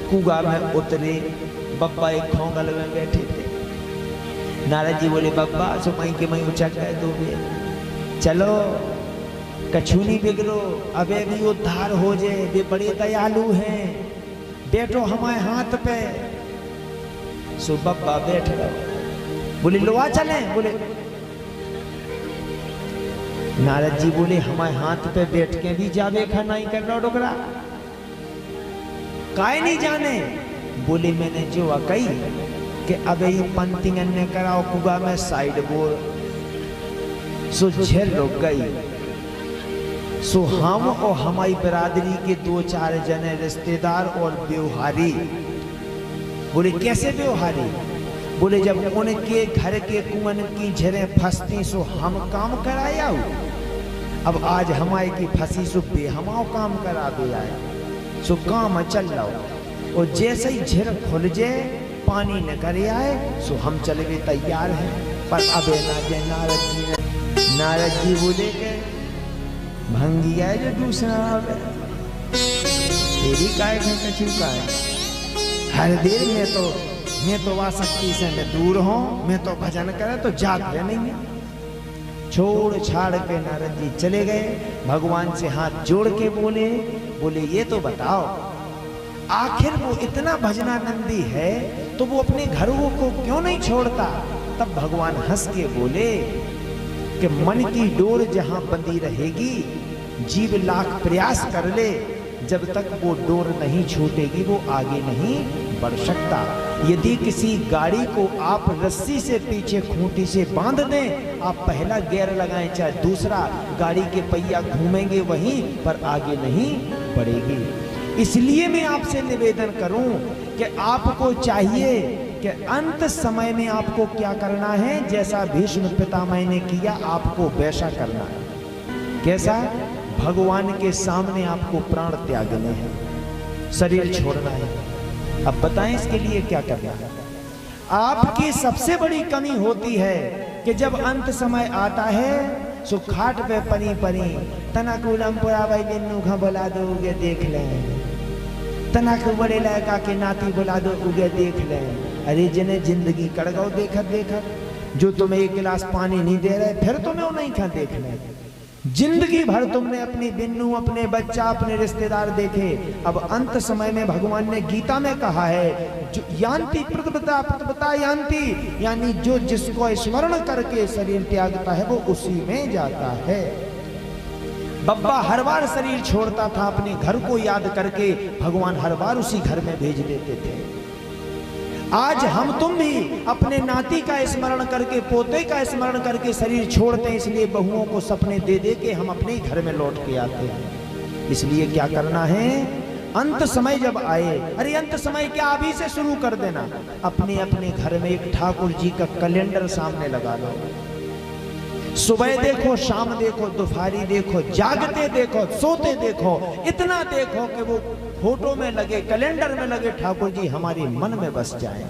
कुआ में उतरे। बब्बा एक खोंगल में बैठे थे। नारद जी बोले बब्बा सो मई के मई उचक गए दो बे, चलो कछु नहीं बिगड़ो, अबे भी उद्धार हो जाए, वे बड़े दयालु हैं, बैठो हमारे हाथ पे। सो बब्बा बैठ गए। बोले लो आ चले। बोले नारद जी बोले हमारे हाथ पे बैठ के भी जावे खाना ही कर रहा डोकरा, काहे नहीं जाने। बोले मैंने जो कही कि अबे ये पंक्ति ने कराओ कुआ में साइड बोर। सो झेल रुक गई। सो हम और हमारी बिरादरी के 2-4 जने रिश्तेदार और व्यवहारी। बोले कैसे व्यवहारी? बोले जब उनके घर के कुआं की झरे फंसती सो हम काम कराया हूं, अब आज हमारे की फंसी सो बे हमाओ काम करा दे आए। सो काम चल रहा और जैसे ही झिर खुल जाए पानी न करे आए सो हम चले भी तैयार हैं। पर अबे ना जे नारद जी बोले के भंगी आए जो दूसरा तेरी काय कछु का है। हर देर मैं तो वासक्ति से मैं दूर हूं, मैं तो भजन करे तो जाग नहीं है। छोड़ छाड़ के नारद जी चले गए। भगवान से हाथ जोड़ के बोले ये तो बताओ आखिर वो इतना भजनानंदी है तो वो अपने घरों को क्यों नहीं छोड़ता। तब भगवान हंस के बोले कि मन की डोर जहां बंधी रहेगी जीव लाख प्रयास कर ले, जब तक वो डोर नहीं छूटेगी वो आगे नहीं बढ़ सकता। यदि किसी गाड़ी को आप रस्सी से पीछे खूंटी से बांध दें, आप पहला गियर लगाएं चाहे दूसरा, गाड़ी के पहिया घूमेंगे वहीं पर आगे नहीं बढ़ेगी। इसलिए मैं आपसे निवेदन करूं कि आपको चाहिए कि अंत समय में आपको क्या करना है, जैसा भीष्म पितामह ने किया आपको वैसा करना है। कैसा? भगवान के सामने आपको प्राण त्यागने हैं, शरीर छोड़ना है। अब बताएं इसके लिए क्या करना है। आपकी सबसे बड़ी कमी होती है कि जब अंत समय आता है सो खाट पे परी परी तनक उलमपुरा बिन्नू खा बुला दो उगे देख लें, तनक बड़े लड़का के नाती बुला दो उगे देख लें। अरे जिन्हें जिंदगी कड़गाओ देखत देखत, जो तुम्हें एक गिलास पानी नहीं दे रहे फिर तुम्हें नहीं खा देख लें। जिंदगी भर तुमने अपनी बिन्नू, अपने बच्चा, अपने रिश्तेदार देखे। अब अंत समय में भगवान ने गीता में कहा है, जो यान्ति प्रतिपदा प्रतिपदा यान्ति, यानी जो जिसको स्मरण करके शरीर त्यागता है वो उसी में जाता है। बब्बा हर बार शरीर छोड़ता था, अपने घर को याद करके भगवान हर बार उसी घर में भेज देते थे। आज हम तुम भी अपने नाती का स्मरण करके, पोते का स्मरण करके शरीर छोड़ते हैं, इसलिए बहुओं को सपने दे दे के हम अपने ही घर में लौट के आते हैं। इसलिए क्या करना है, अंत समय जब आए, अरे अंत समय क्या अभी से शुरू कर देना, अपने अपने घर में एक ठाकुर जी का कैलेंडर सामने लगा लो। सुबह देखो, शाम देखो, दोपहरी देखो, जागते देखो, सोते देखो, इतना देखो कि वो फोटो में लगे, कैलेंडर में लगे ठाकुर जी हमारे मन में बस जाएं।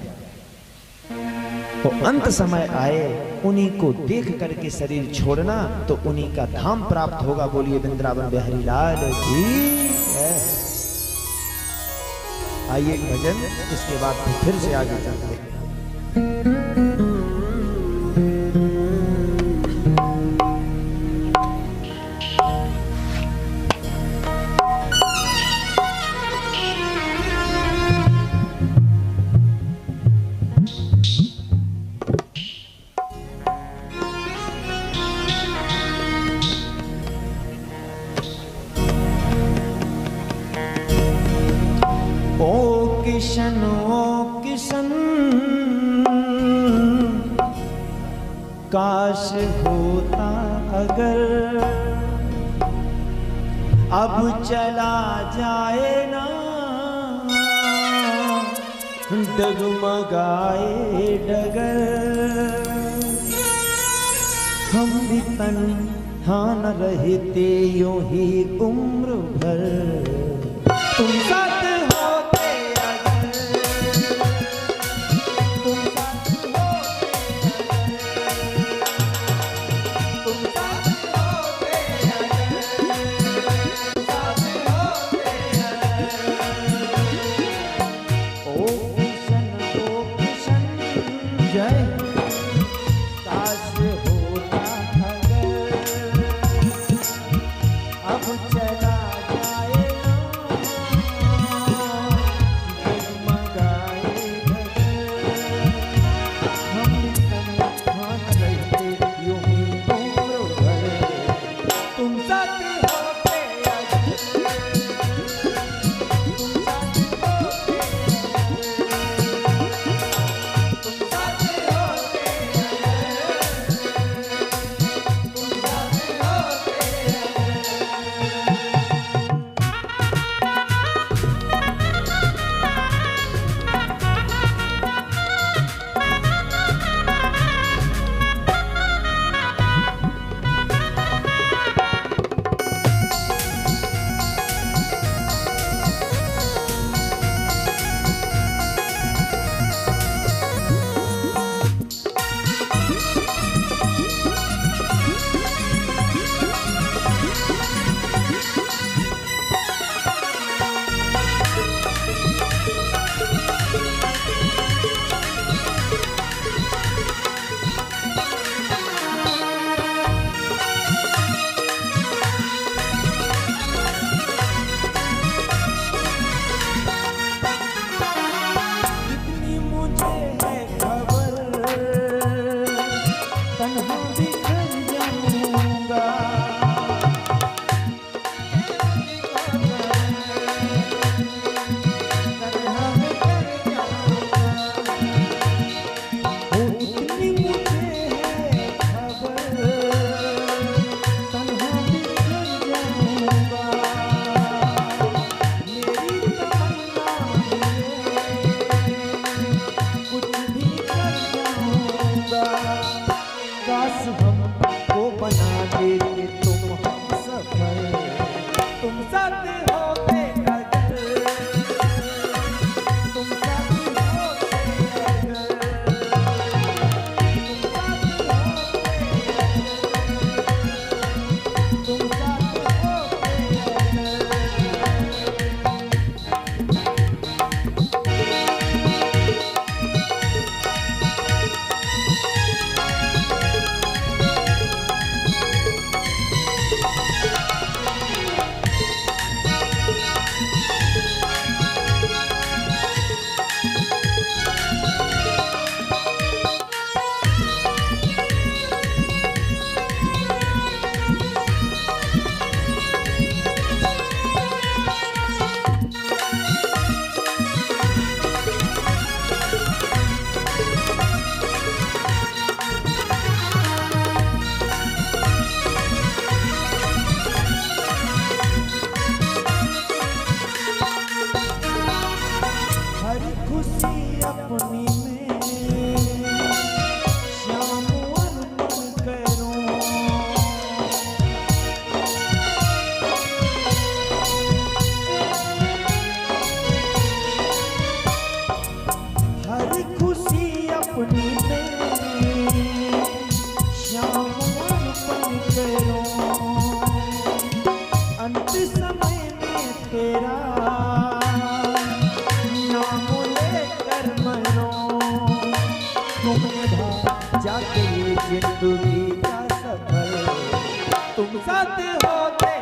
तो अंत समय आए, उन्हीं को देख करके शरीर छोड़ना, तो उन्हीं का धाम प्राप्त होगा। बोलिए वृंदावन बिहारी लाल की। आइए एक भजन, इसके बाद फिर से आगे चलते हैं। ओ किशन काश होता अगर अब चला जाए ना, डगमगाए डगर, हम भी तन्हा न रहते यूं ही उम्र भर, तुम साथ अंत समय में तेरा नाम लेकर मरो, तुम निभा जाके ये जिंदगी का सफर, तुम साथ होते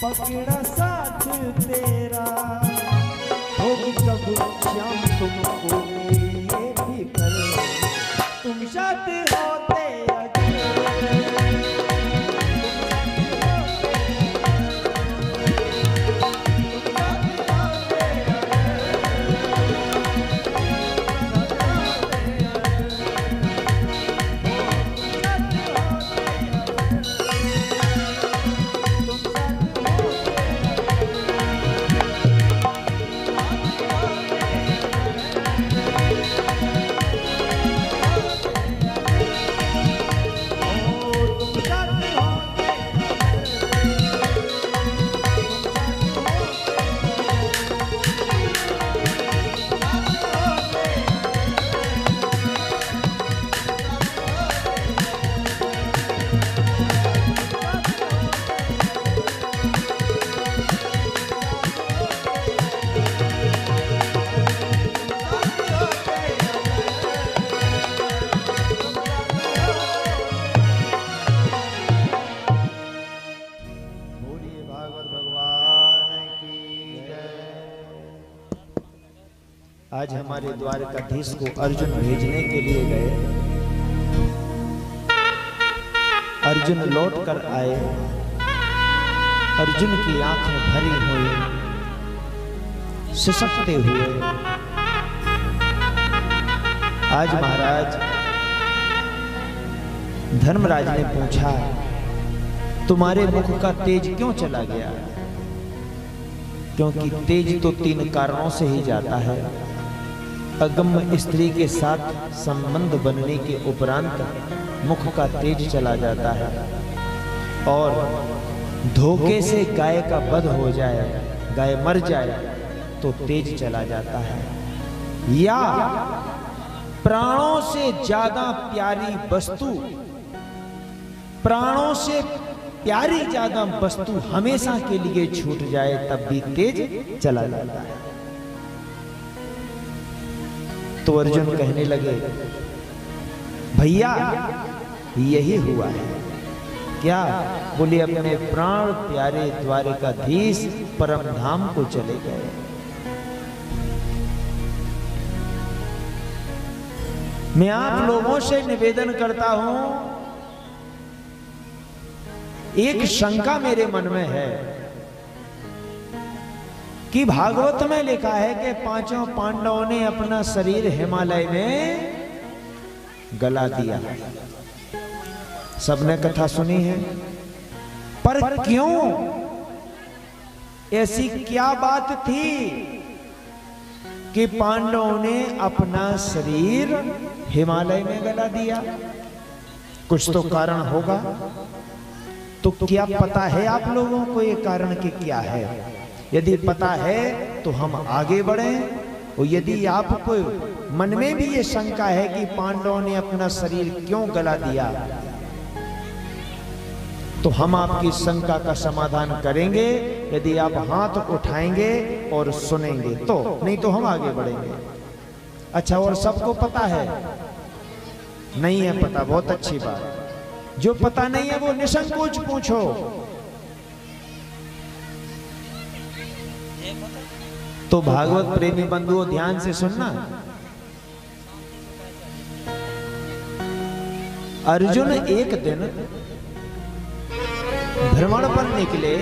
पकड़ा साथ तेरा, होगी कब शाम तुमको मेरी ये फिक्र, तुम साथ होते आज हमारे द्वारकाधीश को अर्जुन भेजने के लिए गए। अर्जुन लौट कर आए, अर्जुन की आंखें भरी हुई, सिसकते हुए। आज महाराज धर्मराज ने पूछा, तुम्हारे मुख का तेज क्यों चला गया? क्योंकि तेज तो 3 कारणों से ही जाता है। अगम्य स्त्री के साथ संबंध बनने के उपरांत मुख का तेज चला जाता है, और धोखे से गाय का वध हो जाए, गाय मर जाए तो तेज चला जाता है। या प्राणों से ज्यादा प्यारी वस्तु, प्राणों से प्यारी ज्यादा वस्तु हमेशा के लिए छूट जाए तब भी तेज चला जाता है। तो अर्जुन कहने लगे, भैया यही हुआ है क्या? बोले, अपने प्राण प्यारे द्वारकाधीश परम धाम को चले गए। मैं आप लोगों से निवेदन करता हूं, एक शंका मेरे मन में है कि भागवत में लिखा है कि पांचों पांडवों ने अपना शरीर हिमालय में गला दिया। सबने कथा सुनी है, पर क्यों? ऐसी क्या बात थी कि पांडवों ने अपना शरीर हिमालय में गला दिया? कुछ तो कारण होगा। तो क्या पता है आप लोगों को ये कारण कि क्या है? यदि पता है तो हम आगे बढ़ें, और यदि आपको मन में भी ये शंका है कि पांडवों ने अपना शरीर क्यों गला दिया, तो हम आपकी शंका का समाधान करेंगे यदि आप हाथ उठाएंगे और सुनेंगे तो, नहीं तो हम आगे बढ़ेंगे। अच्छा, और सबको पता है? नहीं है पता, बहुत अच्छी बात। जो पता नहीं है वो निसंकोच पूछो। तो भागवत प्रेमी बंधुओं ध्यान से सुनना। अर्जुन एक दिन भ्रमण पर निकले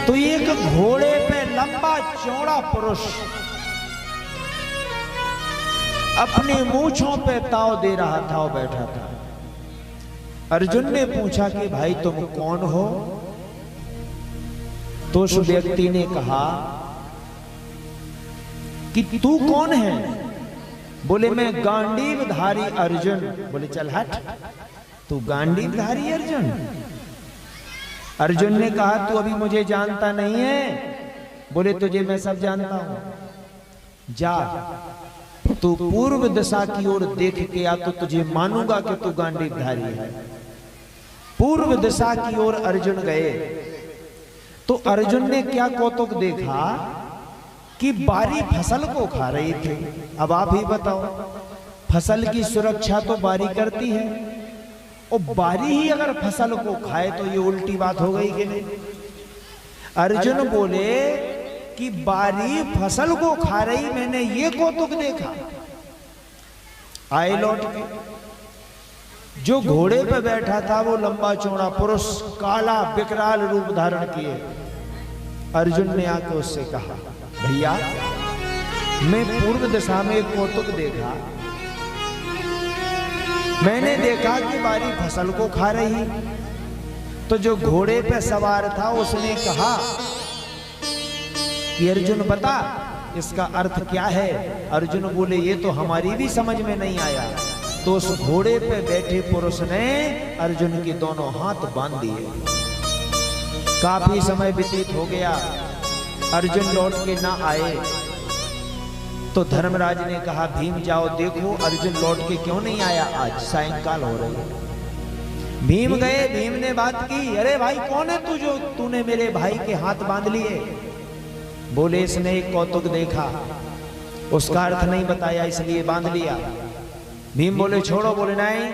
तो एक घोड़े पे लंबा चौड़ा पुरुष अपनी मूंछों पे ताव दे रहा था और बैठा था। अर्जुन ने पूछा कि भाई तुम कौन हो? तो उस व्यक्ति ने कहा कि तू कौन है? बोले मैं गांडीवधारी अर्जुन। बोले चल हट, तू गांडीवधारी अर्जुन? अर्जुन ने कहा तू अभी मुझे जानता नहीं है। बोले तुझे मैं सब जानता हूं। जा तू पूर्व दिशा की ओर देख के आ तो तुझे मानूंगा कि तू गांडीवधारी है। पूर्व दिशा की ओर अर्जुन गए तो अर्जुन ने क्या कौतुक देखा कि बारी फसल को खा रही थी। अब आप ही बताओ, फसल की सुरक्षा तो बारी करती है, और बारी ही अगर फसल को खाए तो ये उल्टी बात हो गई कि नहीं? अर्जुन बोले कि बारी फसल को खा रही, मैंने ये कौतुक देखा। आए लौट के, जो घोड़े पे बैठा था वो लंबा चौड़ा पुरुष काला विकराल रूप धारण किए। अर्जुन ने आके उससे कहा भैया मैं पूर्व दिशा में एक कौतुक देखा। मैंने देखा कि बारी फसल को खा रही। तो जो घोड़े पे सवार था उसने कहा कि अर्जुन बता इसका अर्थ क्या है? अर्जुन बोले ये तो हमारी भी समझ में नहीं आया। तो उस घोड़े पे बैठे पुरुष ने अर्जुन के दोनों हाथ बांध दिए। काफी समय व्यतीत हो गया, अर्जुन लौट के ना आए। तो धर्मराज ने कहा भीम जाओ देखो अर्जुन लौट के क्यों नहीं आया, आज सायंकाल हो रही। भीम गए, भीम ने बात की, अरे भाई कौन है तू जो तूने मेरे भाई के हाथ बांध लिए? बोले इसने एक कौतुक देखा, उसका अर्थ नहीं बताया इसलिए बांध लिया। भीम बोले छोड़ो। बोले नहीं,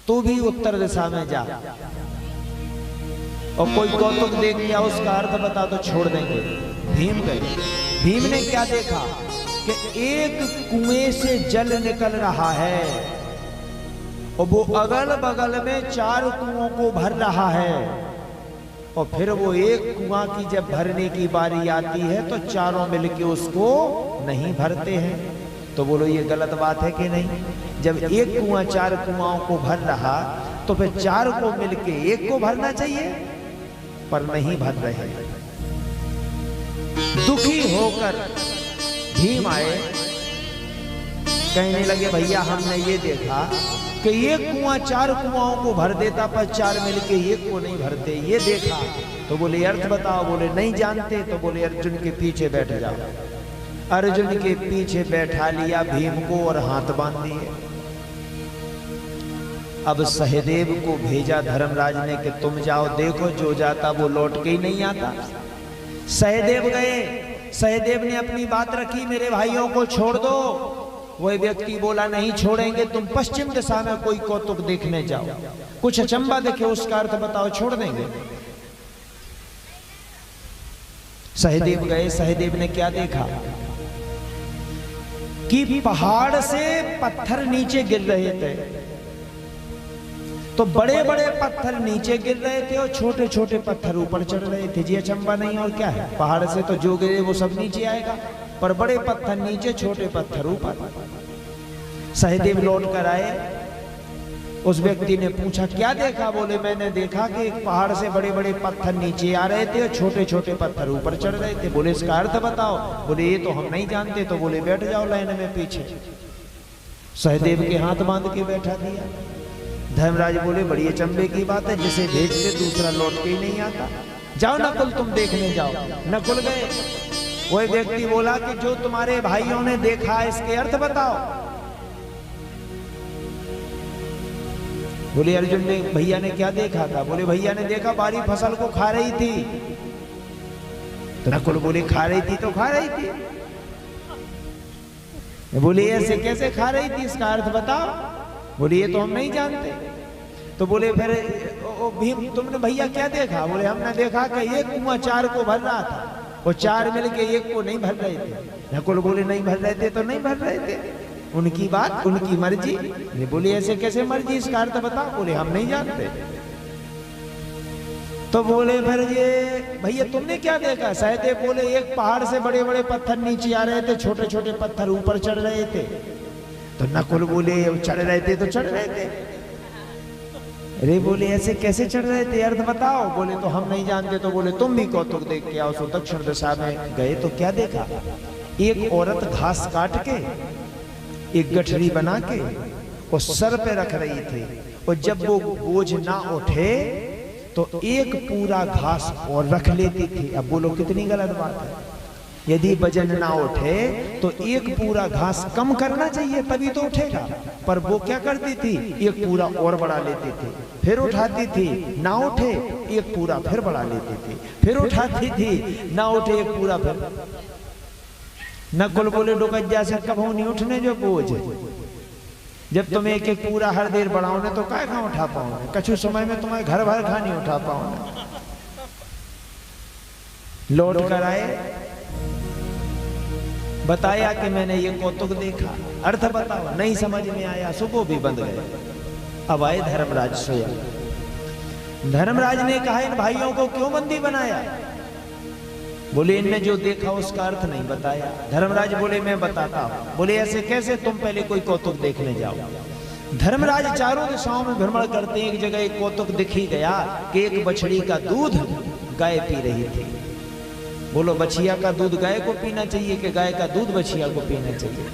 तू भी उत्तर दिशा में जा और कोई कौतुक देख लिया उसका अर्थ बता तो छोड़ देंगे। भीम गए। भीम ने क्या देखा कि एक कुएं से जल निकल रहा है और वो अगल बगल में 4 कुओं को भर रहा है, और फिर वो एक कुआं की जब भरने की बारी आती है तो चारों मिलके उसको नहीं भरते हैं। तो बोलो ये गलत बात है कि नहीं? जब एक कुआं 4 कुआओं को भर रहा तो फिर 4 को मिलके एक को भरना चाहिए, पर नहीं भर रहे। दुखी होकर भीम आए, कहने लगे भैया हमने ये देखा कि ये कुआं 4 कुआओं को भर देता पर 4 मिलके एक को नहीं भरते, ये देखा। तो बोले अर्थ बताओ। बोले नहीं जानते। तो बोले अर्जुन के पीछे बैठ जाओ। अर्जुन के पीछे बैठा लिया भीम को और हाथ बांध दिए। अब सहदेव को भेजा धर्मराज ने कि तुम जाओ देखो, जो जाता वो लौट के ही नहीं आता। सहदेव गए, सहदेव ने अपनी बात रखी, मेरे भाइयों को छोड़ दो। वह व्यक्ति बोला नहीं छोड़ेंगे, तुम पश्चिम दिशा में कोई कौतुक देखने जाओ, कुछ अचंबा देखे उसका अर्थ बताओ, छोड़ देंगे। सहदेव गए। सहदेव ने क्या देखा कि पहाड़ से पत्थर नीचे गिर रहे थे। तो बड़े बड़े पत्थर नीचे गिर रहे थे और छोटे छोटे पत्थर ऊपर चढ़ रहे थे। जी अचंबा नहीं और क्या है, पहाड़ से तो जो गिरे वो सब नीचे आएगा, पर बड़े पत्थर नीचे, छोटे पत्थर ऊपर। सहदेव लौट कर आए, उस व्यक्ति ने पूछा क्या देखा? बोले मैंने देखा कि एक पहाड़ से बड़े बड़े पत्थर नीचे आ रहे थे और छोटे छोटे पत्थर ऊपर चढ़ रहे थे। बोले इसका अर्थ बताओ। बोले ये तो हम नहीं जानते। तो बोले बैठ जाओ लाइन में पीछे। सहदेव के हाथ बांध के बैठा दिया। धर्मराज बोले बड़ी अचंभे की बात है, जिसे भेजते दूसरा लौट के ही नहीं आता। जाओ नकुल तुम देखने जाओ। नकुल गए। वह व्यक्ति बोला कि जो तुम्हारे भाइयों ने देखा इसके अर्थ बताओ। बोले अर्जुन ने भैया ने क्या देखा था? बोले भैया ने देखा बारी फसल को खा रही थी। तो नकुल बोले खा रही थी तो खा रही थी। बोले ऐसे कैसे खा रही थी, इसका अर्थ बताओ। बोले ये तो हम नहीं जानते। तो बोले फिर भीम तुमने भैया क्या देखा? बोले हमने देखा कि एक कुआं चार को भर रहा था और चार मिलके एक को नहीं भर रहे थे। नकुल बोले नहीं भर रहे थे तो नहीं भर रहे थे, उनकी बात उनकी मर्जी। बोले ऐसे कैसे मर्जी, इसका अर्थ बताओ। बोले हम नहीं जानते। तो बोले फिर ये भैया तुमने क्या देखा? सहदेव बोले एक पहाड़ से बड़े बड़े पत्थर नीचे आ रहे थे, छोटे छोटे पत्थर ऊपर चढ़ रहे थे। तो नकुल बोले चढ़ रहे थे तो चढ़ रहे थे। अरे बोले ऐसे कैसे चढ़ रहे थे, अर्थ बताओ। बोले तो हम नहीं जानते। तो बोले तुम भी कौतुक देख के आओ। सो दक्षिण दिशा में गए तो क्या देखा? एक औरत घास काट के एक गठरी बना के वो सर पे रख रही थी, और जब वो बोझ ना उठे तो एक पूरा घास और रख लेती थी। अब बोलो कितनी गलत बात है। यदि वजन ना उठे तो एक पूरा घास कम करना चाहिए तभी तो उठेगा, पर वो क्या करती थी? एक पूरा और बढ़ा लेती थी, फिर उठाती थी, ना उठे एक पूरा फिर बढ़ा लेती थी, फिर उठाती थी, ना उठे एक पूरा फिर। नकुल बोले डुकज्जा से कब नहीं उठने जो बोझ। जब तुम एक एक पूरा हर देर बढ़ाओ तो काय खा उठा पाओ, कछु समय में तुम्हारे घर भर खा नहीं उठा पाओ। लौट कर आए, बताया कि मैंने ये कौतुक देखा, अर्थ बताओ। नहीं समझ में आया, सुबह भी बंद गए। अब आए धर्मराज स्वयं। धर्मराज ने कहा इन भाइयों को क्यों बंदी बनाया? बोले इनने जो देखा उसका अर्थ नहीं बताया। धर्मराज बोले मैं बताता हूं। बोले ऐसे कैसे? तुम पहले कोई कौतुक देखने जाओ। धर्मराज चारों दिशाओं में भ्रमण करते, एक जगह एक कौतुक दिख ही गया कि एक बछड़ी का दूध गाय पी रही थी। बोलो बछिया का दूध गाय को पीना चाहिए कि गाय का दूध बछिया को पीना चाहिए?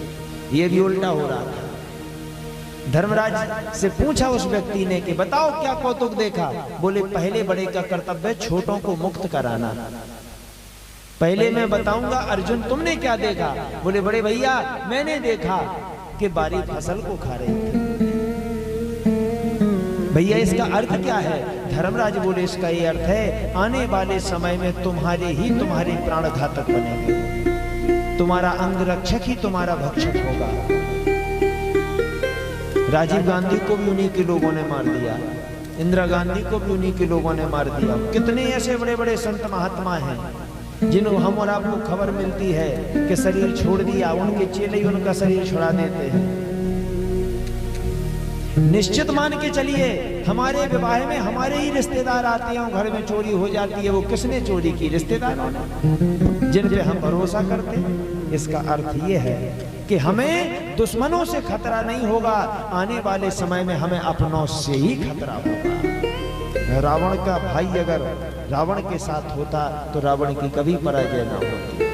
ये भी उल्टा हो रहा था। धर्मराज से पूछा उस व्यक्ति ने कि बताओ क्या कौतुक देखा? बोले पहले बड़े का कर्तव्य छोटों को मुक्त कराना, पहले मैं बताऊंगा। अर्जुन तुमने क्या देखा? बोले बड़े भैया मैंने देखा कि बारी फसल को खा रही थी। भैया इसका अर्थ क्या है? धर्मराज बोले इसका ये अर्थ है आने वाले समय में तुम्हारे प्राण घातक बनेंगे, तुम्हारा अंग रक्षक ही तुम्हारा भक्षक होगा। राजीव गांधी को भी उन्हीं के लोगों ने मार दिया, इंदिरा गांधी को भी उन्हीं के लोगों ने मार दिया। कितने ऐसे बड़े बड़े संत महात्मा हैं जिन्हों हम और आपको खबर मिलती है कि शरीर छोड़ दिया, उनके चेले ही उनका शरीर छुड़ा देते हैं। निश्चित मान के चलिए हमारे विवाह में हमारे ही रिश्तेदार आते हैं, घर में चोरी हो जाती है। वो किसने चोरी की? रिश्तेदारों ने, जिन पे हम भरोसा करते हैं। इसका अर्थ ये है कि हमें दुश्मनों से खतरा नहीं होगा, आने वाले समय में हमें अपनों से ही खतरा होगा। रावण का भाई अगर रावण के साथ होता तो रावण की कभी पराजय ना होती।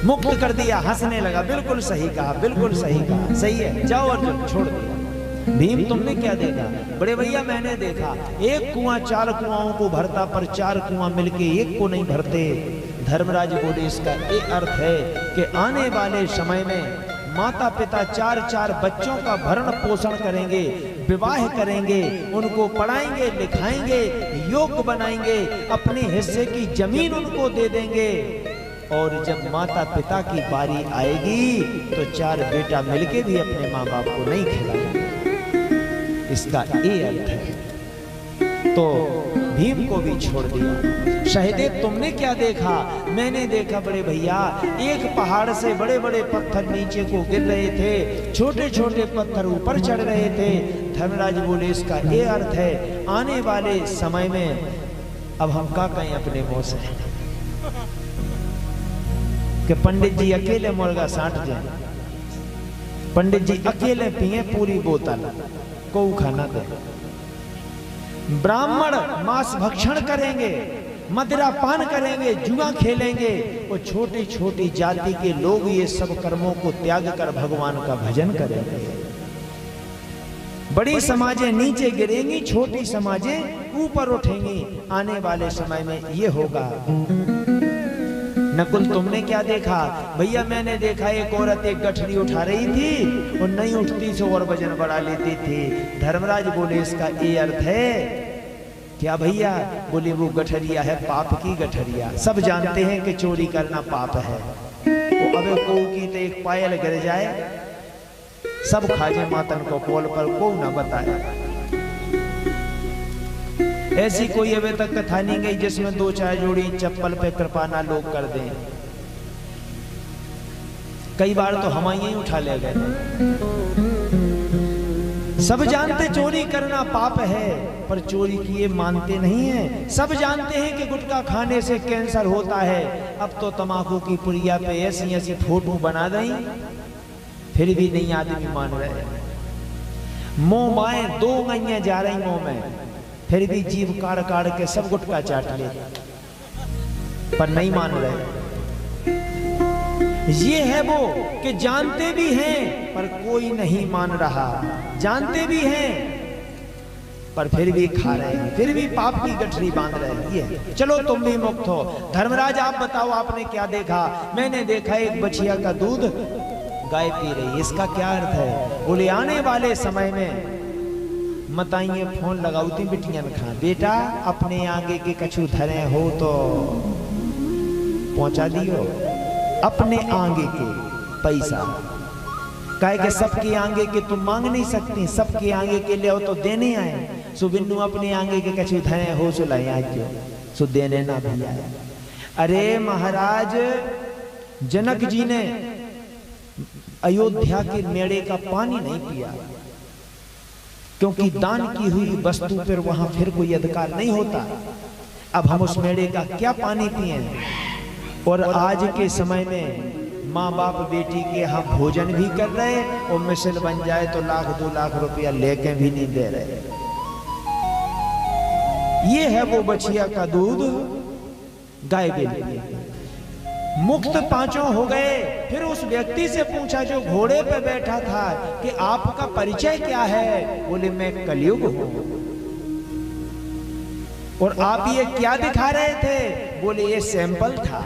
मुक्त कर दिया, हंसने लगा। बिल्कुल सही कहा, बिल्कुल सही कहा, सही है, जाओ अर्जुन, छोड़ दिया। भीम तुमने क्या देखा? बड़े भैया मैंने देखा एक कुआं चार कुआओं को भरता, पर चार कुआं मिलके एक को नहीं भरते। धर्मराज बोले इसका ये अर्थ है कि आने वाले समय में माता पिता चार चार बच्चों का भरण पोषण करेंगे, विवाह करेंगे, उनको पढ़ाएंगे लिखाएंगे, योग्य बनाएंगे, अपने हिस्से की जमीन उनको दे देंगे। और जब माता पिता की बारी आएगी तो चार बेटा मिलके भी अपने माँ बाप को नहीं खिलाएंगे। इसका ये अर्थ है। तो भीम को भी छोड़ दिया। सहदेव तुमने क्या देखा? मैंने देखा बड़े भैया, एक पहाड़ से बड़े बड़े पत्थर नीचे को गिर रहे थे, छोटे छोटे पत्थर ऊपर चढ़ रहे थे। धर्मराज बोले इसका ये अर्थ है आने वाले समय में अब हम का कहें अपने मुंह से कि पंडित जी अकेले मुर्गा साट जाए, पंडित जी अकेले पिए पूरी बोतल, को खाना दे। ब्राह्मण मांस भक्षण करेंगे, मदिरा पान करेंगे, जुआ खेलेंगे, और छोटी छोटी जाति के लोग ये सब कर्मों को त्याग कर भगवान का भजन करेंगे। बड़ी समाजें नीचे गिरेंगी, छोटी समाजें ऊपर उठेंगी। आने वाले समय में ये होगा। नकुल तुमने क्या देखा? भैया मैंने देखा एक औरत एक गठरी उठा रही थी और नहीं उठती से और वजन बढ़ा लेती थी। धर्मराज बोले इसका ये अर्थ है क्या भैया? बोले वो गठरिया है पाप की गठरिया। सब जानते हैं कि चोरी करना पाप है। वो अबे को की तो एक पायल गिर जाए, सब खाजे मातन को पोल पर को न बताए। ऐसी कोई अभी तक कथा नहीं गई जिसमें 2-4 जोड़ी चप्पल पे कृपाना लोग कर दें। कई बार तो हम ही उठा ले गए। सब जानते चोरी करना पाप है, पर चोरी किए मानते नहीं हैं। सब जानते हैं कि गुटखा खाने से कैंसर होता है। अब तो तंबाकू की पुड़िया पे ऐसी ऐसी फोटो बना दें, फिर भी नहीं आदमी मान रहे। मुंह बाएं 2 गैया जा रही मुंह में, फिर भी जीव काड़ काड़ के सब गुटखा चाट ले, पर नहीं मान रहे। ये है वो कि जानते भी हैं पर कोई नहीं मान रहा, जानते भी हैं पर फिर भी खा रहे हैं, फिर भी पाप की गठरी बांध रहे हैं। ये चलो तुम भी मुक्त हो। धर्मराज आप बताओ आपने क्या देखा? मैंने देखा एक बछिया का दूध गाय पी रही। इसका क्या अर्थ है? बोले आने वाले समय में मताइए फोन लगाउती बिटियन खा, बेटा अपने आगे के कछु धरे हो तो पहुंचा दियो, अपने आगे के पैसा। कहे के सबके आगे के तुम मांग नहीं सकती, सबके आगे के ले हो तो देने आए। सो बिन्नू अपने आगे के कछु धरे हो सो लाए आज सो देने ना भी आए। अरे महाराज जनक जी ने अयोध्या के मेड़े का पानी नहीं पिया, क्योंकि दान की हुई वस्तु पर वहां फिर कोई अधिकार नहीं होता। अब हम उस मेड़े का क्या पानी पिए? और आज के समय में माँ बाप बेटी के यहाँ भोजन भी कर रहे और मिसल बन जाए तो 1-2 लाख रुपया लेके भी नहीं दे रहे। ये है वो बछिया का दूध गाय के लिए। मुक्त पांचों हो गए। फिर उस व्यक्ति से पूछा जो घोड़े पे बैठा था कि आपका परिचय क्या है? बोले मैं कलयुग हूं। और आप ये क्या दिखा रहे थे? बोले ये सैंपल था,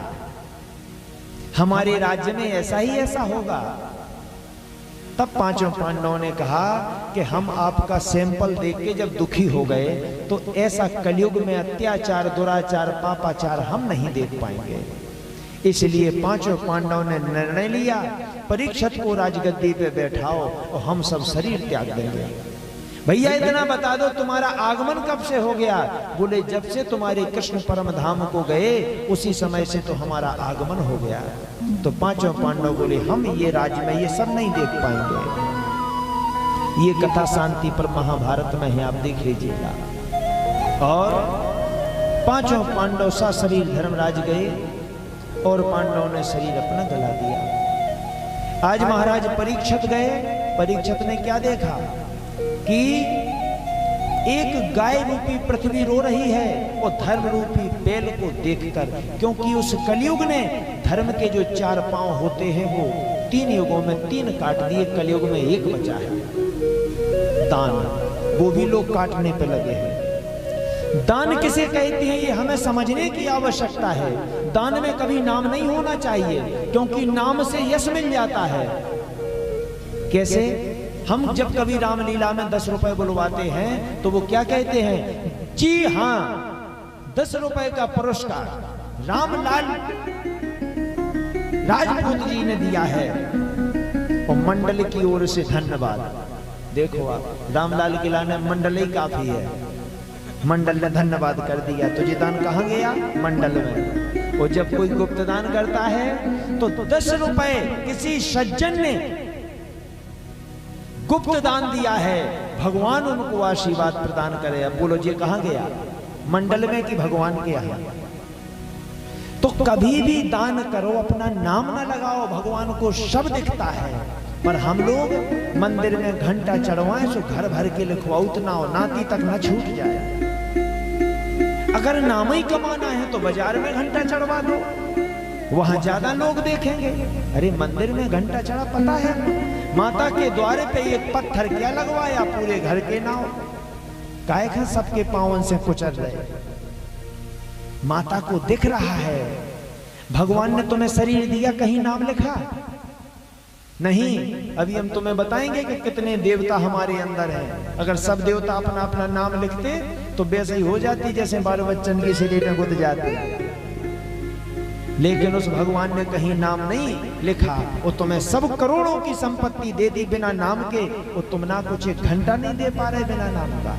हमारे राज्य में ऐसा ही ऐसा होगा। तब पांचों पांडवों ने कहा कि हम आपका सैंपल देख के जब दुखी हो गए तो ऐसा कलयुग में अत्याचार, दुराचार, पापाचार हम नहीं देख पाएंगे। इसलिए पांचों पांडवों ने निर्णय लिया परीक्षित को राजगद्दी पे बैठाओ और हम सब शरीर त्याग देंगे। भैया इतना बता दो तुम्हारा आगमन कब से हो गया? बोले जब से तुम्हारे कृष्ण परम धाम को गए उसी समय से तो हमारा आगमन हो गया। तो पांचों पांडव बोले हम ये राज्य में ये सब नहीं देख पाएंगे। ये कथा शांति पर महाभारत में है, आप देख लीजिएगा। और पांचों पांडव सा शरीर धर्मराज गए और पांडवों ने शरीर अपना गला दिया। आज महाराज परीक्षित गए, परीक्षित ने क्या देखा कि एक गाय रूपी पृथ्वी रो रही है और धर्म रूपी बैल को देखकर, क्योंकि उस कलयुग ने धर्म के जो 4 पांव होते हैं वो 3 युगों में 3 काट दिए, कलयुग में 1 बचा है दान, वो भी लोग काटने पे लगे हैं। दान किसे कहते हैं ये हमें समझने की आवश्यकता है। दान में कभी नाम नहीं होना चाहिए, क्योंकि नाम से यश मिल जाता है। कैसे? हम जब कभी रामलीला में 10 रुपए बुलवाते हैं तो वो क्या कहते हैं? जी हाँ 10 रुपए का पुरस्कार रामलाल राजपूत जी ने दिया है और मंडल की ओर से धन्यवाद। देखो आप रामलाल किला ने मंडल ही काफी है, मंडल ने धन्यवाद कर दिया। तुझे दान कहाँ गया? मंडल में। और जब कोई गुप्त दान करता है तो 10 रुपए किसी सज्जन ने गुप्त दान दिया है, भगवान उनको आशीर्वाद प्रदान करे। अब बोलो जी कहाँ गया? मंडल में कि भगवान के यहाँ? तो कभी भी दान करो, अपना नाम ना लगाओ, भगवान को सब दिखता है। पर हम लोग मंदिर में घंटा चढ़वाएं सो घर भर के लिखवाओ, उतना हो नाती तक ना छूट जाए। अगर नाम ही कमाना है तो बाजार में घंटा चढ़वा दो, वहां ज्यादा लोग देखेंगे। अरे मंदिर में घंटा चढ़ा, पता है माता के द्वारे पे एक पत्थर क्या लगवाया, पूरे घर के नाव काय खा सबके पावन से कुचल रहे। माता को दिख रहा है, भगवान ने तुम्हें शरीर दिया, कहीं नाम लिखा नहीं। अभी हम तुम्हें बताएंगे कि कितने देवता हमारे अंदर हैं। अगर सब देवता अपना अपना नाम लिखते तो वैसे ही हो जाती जैसे बाल बच्चन की शरीर में गुद जाती। लेकिन उस भगवान ने कहीं नाम नहीं लिखा। वो तुम्हें सब करोड़ों की संपत्ति दे दी बिना नाम के, वो तुम ना कुछ एक घंटा नहीं दे पा रहे बिना नाम का।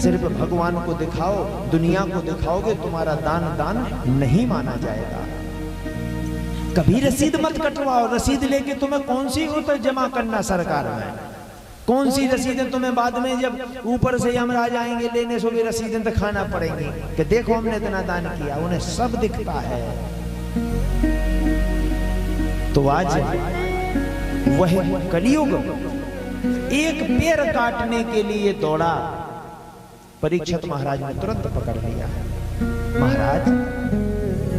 सिर्फ भगवान को दिखाओ, दुनिया को दिखाओगे, तुम्हारा दान दान नहीं माना जाएगा। कभी रसीद मत कटवाओ। रसीद लेके तुम्हें कौन सी होता जमा करना सरकार में? कौन सी रसीदें तुम्हें बाद में जब ऊपर से यमराज आएंगे लेने, सो भी रसीदें तो खाना पड़ेंगी कि देखो हमने इतना दान किया। उन्हें सब दिखता है। तो आज वह कलियुग एक पैर काटने के लिए दौड़ा, परीक्षित महाराज ने तुरंत पकड़ लिया। महाराज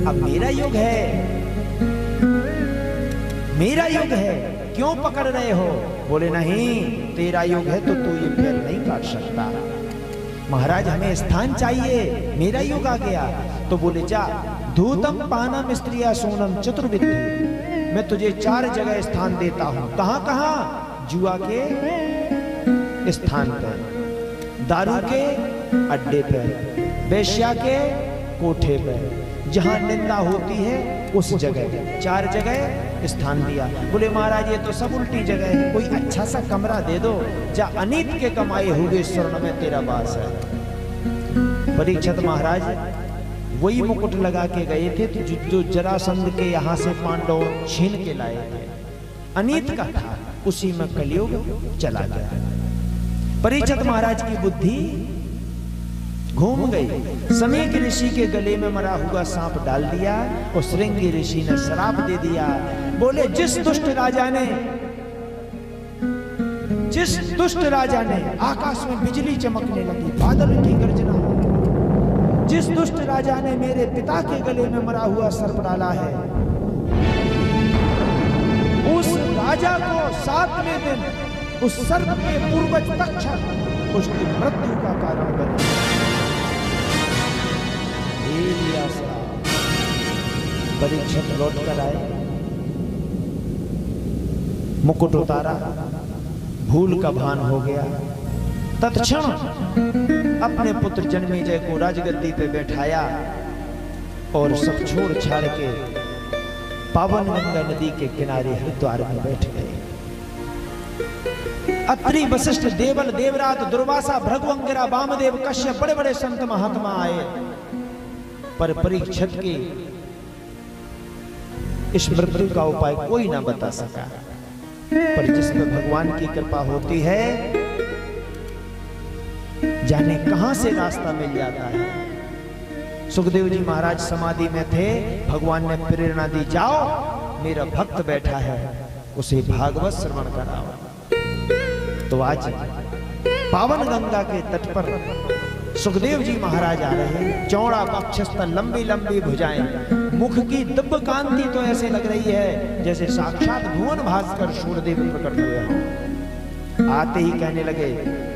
अब मेरा युग है, मेरा युग है, क्यों पकड़ रहे हो? बोले नहीं, तेरा युग है तो तू ये पैर नहीं काट सकता। महाराज हमें स्थान चाहिए, मेरा युग आ गया। तो बोले जा, धूतम पानम स्त्रिया सोनम चतुर्विध, मैं तुझे 4 जगह स्थान देता हूं। कहां कहां? जुआ के स्थान पर, दारू के अड्डे पर, वेश्या के कोठे पर, जहां निंदा होती है उस जगह 4 जगह स्थान दिया। बोले महाराज ये तो सब उल्टी जगह है, कोई अच्छा सा कमरा दे दो, जा अनीत के कमाए हुए स्वर्ण में तेरा वास है। परीक्षित महाराज वही मुकुट लगा के गए थे जो जरासंध के यहां से पांडव छीन के लाए थे, अनीत का था, उसी में कलियुग चला गया। परीक्षित महाराज की बुद्धि घूम गई। समीक ऋषि के गले में मरा हुआ सांप डाल दिया और श्रृंगी ऋषि ने श्राप दे दिया। बोले जिस दुष्ट राजा ने आकाश में बिजली चमकने लगी, बादल की गर्जना हो, जिस दुष्ट राजा ने मेरे पिता के गले में मरा हुआ सर्प डाला है, उस राजा को 7वें दिन उस सर्प के पूर्वज तक्षक उसकी मृत्यु का कारण बने। परीक्षित लौट कर आए, मुकुट उतारा, भूल का भान हो गया। तत्क्षण अपने पुत्र जन्मेजय को राजगद्दी पे बैठाया और सब छोड़ छाड़ के पावन गंगा नदी के किनारे हरिद्वार में बैठ गए। अत्रि, वशिष्ठ, देवल, देवरात, दुर्वासा, भृगु, वामदेव, कश्यप, बड़े बड़े संत महात्मा आए, पर परीक्षित की इस मृत्यु का उपाय कोई ना बता सका। पर जिसमें भगवान की कृपा होती है, जाने कहां से रास्ता मिल जाता है। सुखदेव जी महाराज समाधि में थे, भगवान ने प्रेरणा दी, जाओ मेरा भक्त बैठा है, उसे भागवत श्रवण कराओ। तो आज पावन गंगा के तट पर सुखदेव जी महाराज आ रहे हैं। चौड़ा वक्षस्थल, लंबी लंबी भुजाएं, मुख की दिव्य कांति तो ऐसे लग रही है जैसे साक्षात भुवन भास्कर सूर्यदेव प्रकट हुए हों। आते ही कहने लगे,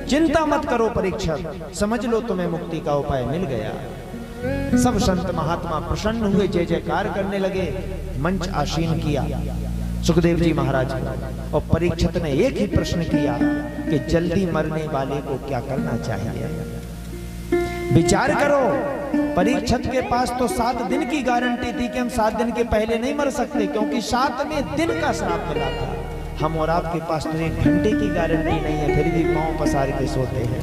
चिंता मत करो परीक्षित, समझ लो तुम्हें मुक्ति का उपाय मिल गया। सब संत महात्मा प्रसन्न हुए, जय जयकार करने लगे। मंच आसीन किया सुखदेव जी महाराज को, और परीक्षित ने एक ही प्रश्न किया कि जल्दी मरने वाले को क्या करना चाहिए? विचार करो। परीक्षित के पास तो 7 दिन की गारंटी थी कि हम 7 दिन के पहले नहीं मर सकते, क्योंकि 7वें दिन का श्राप मिला था। हम और आपके पास तो 1 घंटे की गारंटी नहीं है, फिर भी पांव पसार के सोते हैं।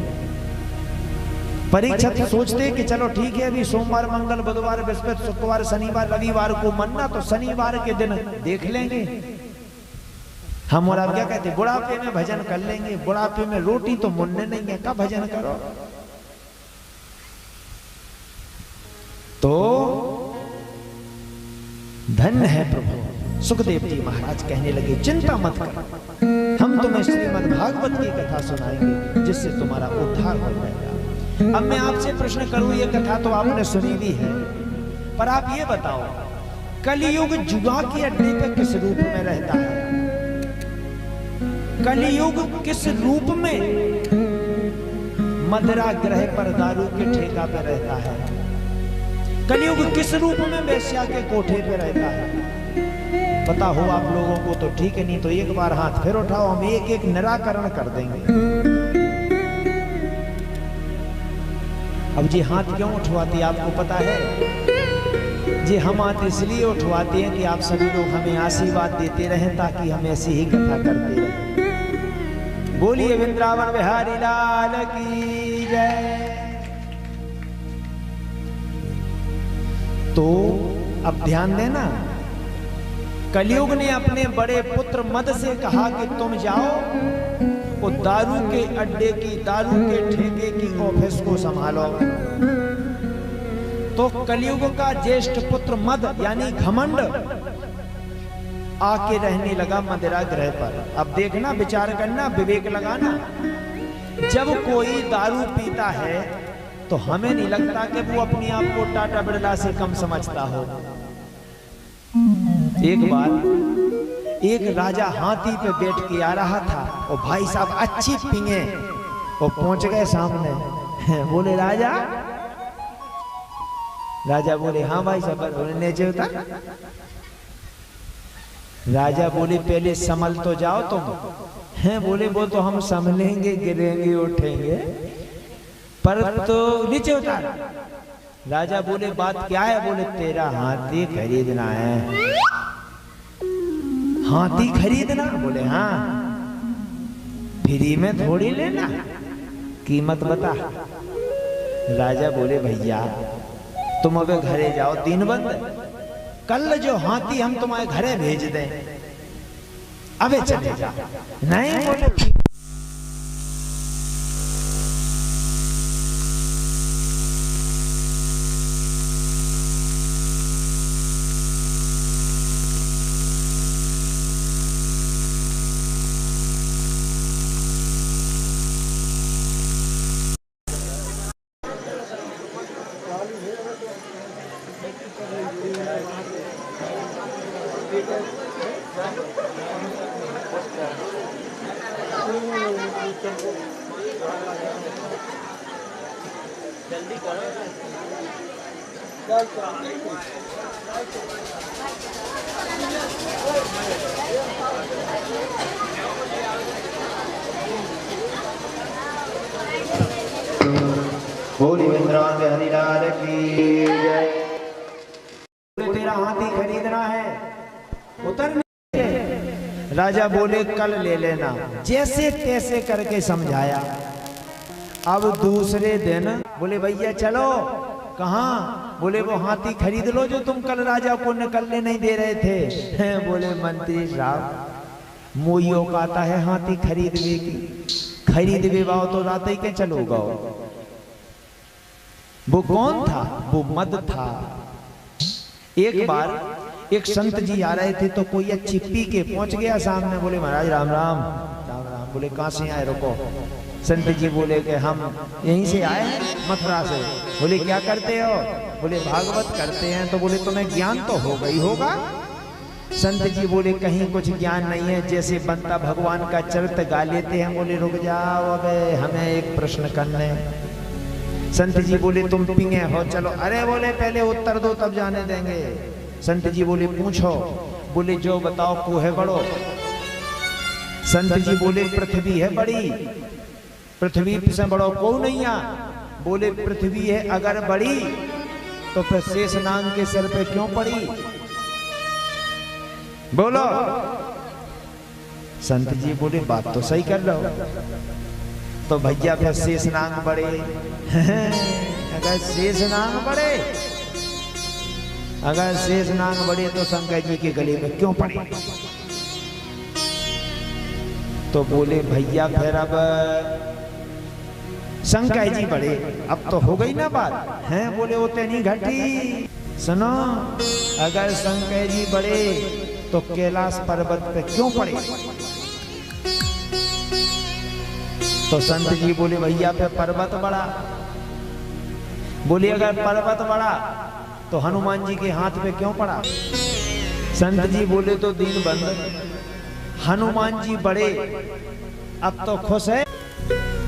परीक्षित सोचते कि चलो ठीक है, अभी सोमवार मंगल बुधवार बृहस्पति शुक्रवार शनिवार रविवार को मरना, तो शनिवार के दिन देख लेंगे हम। और आप क्या कहते, बुढ़ापे में भजन कर लेंगे, बुढ़ापे में रोटी तो मुन्ने नहीं है, कब भजन करो। तो धन्य है प्रभु। सुखदेव जी महाराज कहने लगे, चिंता मत कर, हम तुम्हें श्रीमद् भागवत की कथा सुनाएंगे जिससे तुम्हारा उद्धार हो जाएगा। अब मैं आपसे प्रश्न करूं, ये कथा तो आपने सुनी भी है, पर आप ये बताओ, कलियुग जुआ के अड्डे पे किस रूप में रहता है? कलियुग किस रूप में मदिरा ग्रह पर दारू के ठेका पे रहता है? कलियुग किस रूप में वेश्या के कोठे पे रहता है? पता हो आप लोगों को तो ठीक है, नहीं तो एक बार हाथ फिर उठाओ, हम एक एक निराकरण कर देंगे। अब जी हाथ क्यों उठवाती है आपको पता है? जी हम हाथ इसलिए उठवाते हैं कि आप सभी लोग हमें आशीर्वाद देते रहें, ताकि हम ऐसी ही कथा करते रहें। बोलिए वृंदावन बिहारी लाल की जय। तो अब ध्यान देना, कलियुग ने अपने बड़े पुत्र मद से कहा कि तुम जाओ वो दारू के अड्डे की, दारू के ठेके की ऑफिस को संभालो। तो कलियुग का ज्येष्ठ पुत्र मद यानी घमंड आके रहने लगा मदिरा ग्रह पर। अब देखना, विचार करना, विवेक लगाना, जब कोई दारू पीता है तो हमें नहीं लगता कि वो अपने आप को टाटा बिरला से कम समझता हो। एक बार एक राजा हाथी पे बैठ के आ रहा था, और भाई साहब अच्छी पींगे, वो पहुंच गए सामने। बोले राजा, राजा बोले हाँ भाई साहब, बोले नीचे उतर। राजा बोले पहले संभल तो जाओ तुम। हैं बोले वो तो हम संभलेंगे, गिरेंगे उठेंगे, पर तो नीचे उतार। राजा बोले बात क्या है? बोले तेरा हाथी खरीदना है। हाथी खरीदना? बोले हाँ। फ्री में थोड़ी लेना, कीमत बता। राजा बोले भैया तुम अब घरे जाओ, दिन बंद, कल जो हाथी हम तुम्हारे घरे भेज दें, अबे चले जाओ। नहीं बोले जल्दी करो। बोली वृंदावन बिहारी लाल की जय। तेरा हाथी खरीदना है, उतर। राजा बोले कल ले लेना। जैसे तैसे करके समझाया। अब दूसरे दिन बोले भैया चलो। कहाँ? बोले वो हाथी खरीद लो जो तुम कल राजा को निकलने नहीं दे रहे थे। बोले मंत्री साहब मोइयो का आता है हाथी खरीदने की, खरीद भी बाओ तो रात ही के चलो गाओ। वो कौन था? वो मद था। एक बार एक संत जी आ रहे थे तो कोई अच्छी पी के पहुंच गया सामने। बोले महाराज राम राम। राम राम। बोले कहां से आए? रुको। संत जी बोले कि हम यहीं से आए हैं, मथुरा से। बोले क्या करते हो? बोले भागवत करते हैं। तो बोले तुम्हें ज्ञान तो हो गई होगा। संत जी बोले कहीं कुछ ज्ञान नहीं है, जैसे बनता भगवान का चरित्र गा लेते हैं। बोले रुक जाओ, अबे हमें एक प्रश्न करने। संत जी बोले तुम पिंगे हो, चलो। अरे बोले पहले उत्तर दो तब जाने देंगे। संत जी बोले पूछो। बोले जो बताओ को है बड़ो। संत जी बोले पृथ्वी है बड़ी, पृथ्वी से बड़ो को नहीं आ। बोले पृथ्वी है अगर बड़ी तो फिर शेष नाग के सिर पे क्यों पड़ी? बोलो। संत जी बोले बात तो सही कर लो। तो भैया फिर शेषनाग बड़े अगर शेषनाग बड़े तो शंकर जी के गले में क्यों पड़े? तो बोले भैया फिर अब शंकर जी बड़े, अब तो हो गई ना बात हैं? बोले होते नहीं घटी। सुनो, अगर शंकर जी बड़े तो कैलाश पर्वत पे क्यों पड़े? तो संत जी बोले भैया पे पर्वत बड़ा। बोले अगर पर्वत बड़ा तो हनुमान जी के हाथ पे क्यों पड़ा? संत जी बोले तो दीन बंद, हनुमान जी बड़े अब तो खुश है।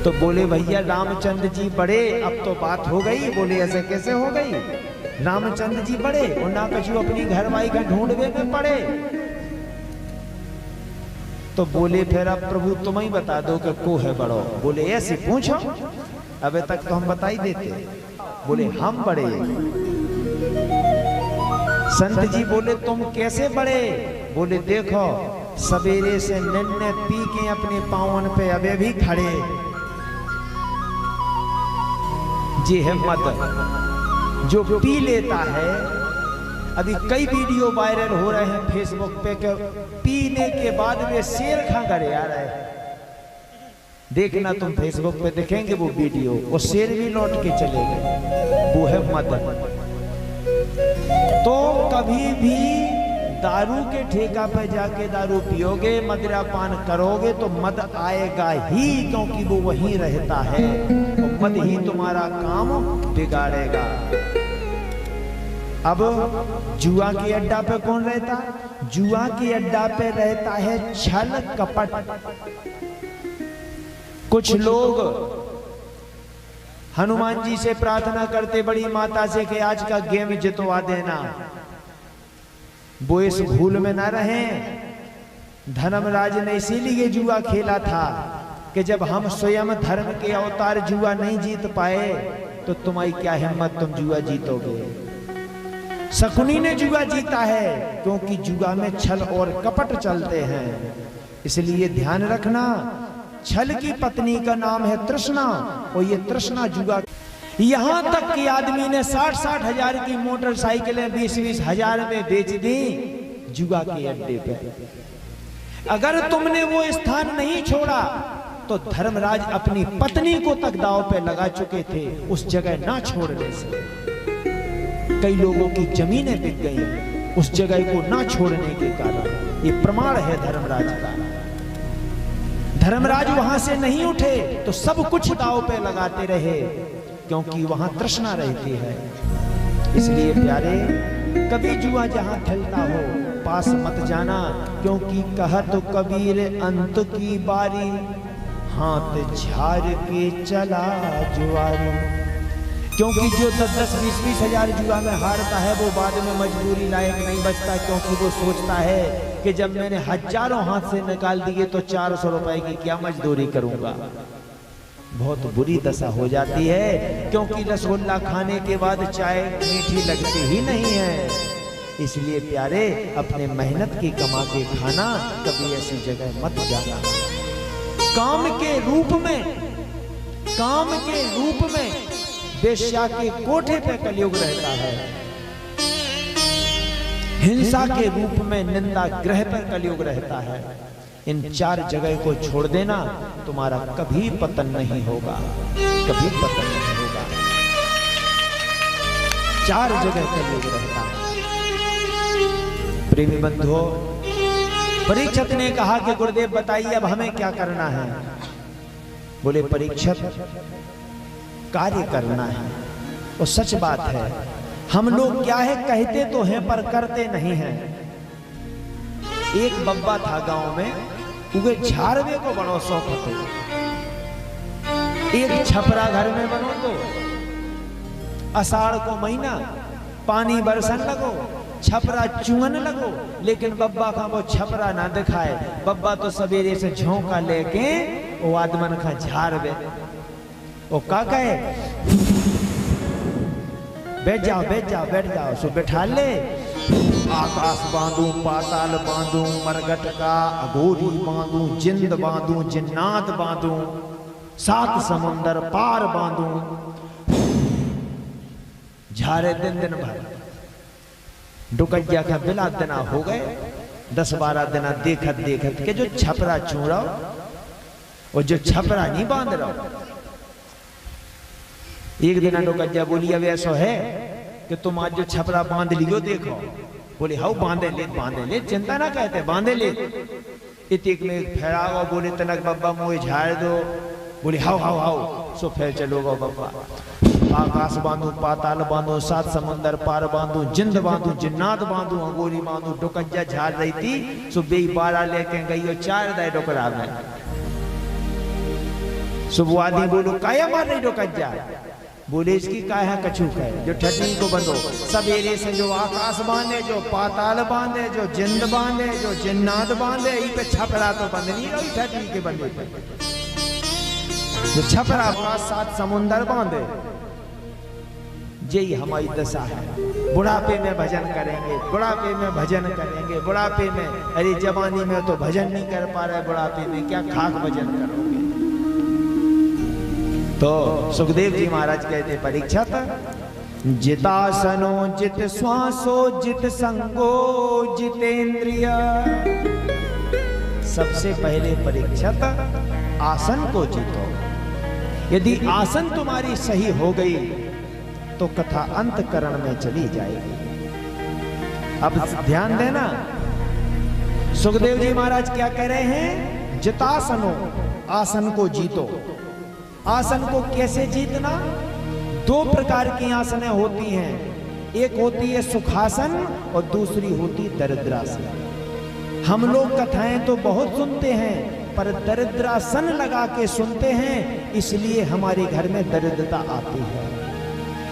तो बोले भैया रामचंद्र जी बड़े, अब तो बात हो गई। बोले ऐसे कैसे हो गई? रामचंद्र जी बड़े और ना कछु अपनी घरवाई का ढूंढने में पड़े। तो बोले फिर अब प्रभु तुम ही बता दो कि को है बड़ो। बोले ऐसे पूछो, अबे तक तो हम बता ही देते। बोले हम बड़े। संत जी बोले तुम कैसे बड़े? बोले देखो, सवेरे से नन्हे पी के अपने पावन पे अबे भी खड़े। जी हिम्मत जो पी लेता है, अभी कई वीडियो वायरल हो रहे हैं फेसबुक पे कि पीने के बाद वे शेर खा कर आ रहे हैं। देखना तुम फेसबुक पे देखेंगे वो वीडियो, वो शेर भी लौट के चले गए। वो है मद। तो कभी भी दारू के ठेका पे जाके दारू पियोगे, मदिरा पान करोगे तो मद आएगा ही, क्योंकि वो वहीं रहता है। तो मद ही तुम्हारा काम बिगाड़ेगा। अब जुआ के अड्डा पे कौन रहता? जुआ के अड्डा पे रहता है छल कपट। कुछ लोग हनुमान जी से प्रार्थना करते बड़ी माता से कि आज का गेम जितवा देना। वो इस भूल में ना रहें। धर्मराज ने इसीलिए जुआ खेला था कि जब हम स्वयं धर्म के अवतार जुआ नहीं जीत पाए तो तुम्हारी क्या हिम्मत, तुम जुआ जीतोगे। शकुनी ने जुआ जीता है क्योंकि जुआ में छल और कपट चलते हैं। इसलिए ध्यान रखना, छल की पत्नी का नाम है तृष्णा, और ये तृष्णा जुआ। यहां तक कि आदमी ने 60-60 हजार की मोटरसाइकिलें 20-20 हजार में बेच दी जुआ के अड्डे पे। अगर तुमने वो स्थान नहीं छोड़ा तो धर्मराज अपनी पत्नी को तक दांव पे लगा चुके थे उस जगह ना छोड़ने से। कई लोगों की जमीनें बिक गई उस जगह को ना छोड़ने के कारण। ये प्रमाण है धर्मराज का। धर्मराज वहां से नहीं उठे तो सब कुछ दांव पे लगाते रहे, क्योंकि वहां तृष्णा रहती है। इसलिए प्यारे, कभी जुआ जहां खेलता हो पास मत जाना, क्योंकि कहत कबीर अंत की बारी, हाथ झाड़ के चला जुआरी। क्योंकि जो 10-20 हजार जुआ में हारता है वो बाद में मजबूरी लायक नहीं बचता, क्योंकि वो सोचता है कि जब मैंने हजारों हाथ से निकाल दिए तो 400 रुपए की क्या मजदूरी करूंगा। बहुत बुरी दशा हो जाती है, क्योंकि रसगुल्ला खाने के बाद चाय मीठी लगती ही नहीं है। इसलिए प्यारे, अपने मेहनत की कमा के खाना, कभी ऐसी जगह मत जाना। काम के रूप में वेश्या के कोठे पे कलयुग रहता है। हिंसा के रूप में निंदा ग्रह पर कलयुग रहता है। इन 4 जगह को छोड़ देना, तुम्हारा कभी पतन नहीं होगा, कभी पतन नहीं होगा। 4 जगह कलयुग रहता है। प्रेमी बंधुओं, परीक्षित ने कहा कि गुरुदेव बताइए अब हमें क्या करना है। बोले परीक्षित, कार्य करना है। और सच बात है, हम लोग क्या है कहते तो हैं पर करते नहीं हैं। एक बब्बा था गांव में, उगे झाड़वे को बनो शौक हो। एक छपरा घर में बनो तो अषाढ़ को महीना पानी बरसन लगो, छपरा चुअन लगो, लेकिन बब्बा का वो छपरा ना दिखाए। बब्बा तो सवेरे से झोंका लेके वो आदमन का झाड़वे वो का कहे बैठ जाओ सो बैठा ले। आकाश बांधू, पाताल बांधू, मरगट का अघोरी बांधू, जिंद बांधू, जिन्नात बांधू। सात समुंदर पार बांधू, झारे दिन दिन भर। डुकैया का बिला दिना हो गए, 10-12 दिना देखत देखत के जो छपरा चूड़ा और जो छपरा नहीं बांध रहा। एक दिन डुकैया बोली अब ऐसा है कि तुम आज जो छपरा बांध लियो देखो। बोले हाउ बांधे ले, चिंता ना कहते बांधे ले। इतिक में फैराओ, बोले तनक बब्बा मुझे झाड़ दो। बोले हाउ हाउ हाउ, सो फिर चलोगा बब्बा। आकाश बांधू, पाताल बांधू, सात समंदर पार बांधू, जिंद बांधू, जिन्नात बांधू, अंगोली बांधू। डुकैया झाड़ रही थी, सो बेई 12 लेके गई और 4 दाए डोकरा में। सुबह आदमी बोलो काया मार रही डुकैया। बोले इसकी काया कछुक है जो ठटनी को बंधो। सवेरे से जो आकाश बांधे, जो पाताल बांधे, जो जिंद बांधे, जो जिन्नात बांधे, ई पे छपरा तो बंद नहीं रही ठटनी के बंधे पे। जो छपरा का 7 समुंदर बांधे, यही हमारी दशा है। बुढ़ापे में भजन करेंगे, बुढ़ापे में भजन करेंगे, बुढ़ापे में। अरे जवानी में तो भजन नहीं कर पा रहे, बुढ़ापे में क्या खाक भजन करोगे। तो सुखदेव जी महाराज कहते परीक्षित, जितासनो जित श्वासो जित संगो जितेंद्रिय। सबसे पहले परीक्षित आसन को जीतो। यदि आसन तुम्हारी सही हो गई तो कथा अंतकरण में चली जाएगी। अब ध्यान देना, सुखदेव जी महाराज क्या कह रहे हैं? जितासनो, आसन को जीतो। आसन को कैसे जीतना? 2 प्रकार की आसनें होती हैं। एक होती है सुखासन और दूसरी होती दरिद्रासन। हम लोग कथाएं तो बहुत सुनते हैं, पर दरिद्रासन लगा के सुनते हैं, इसलिए हमारे घर में दरिद्रता आती है।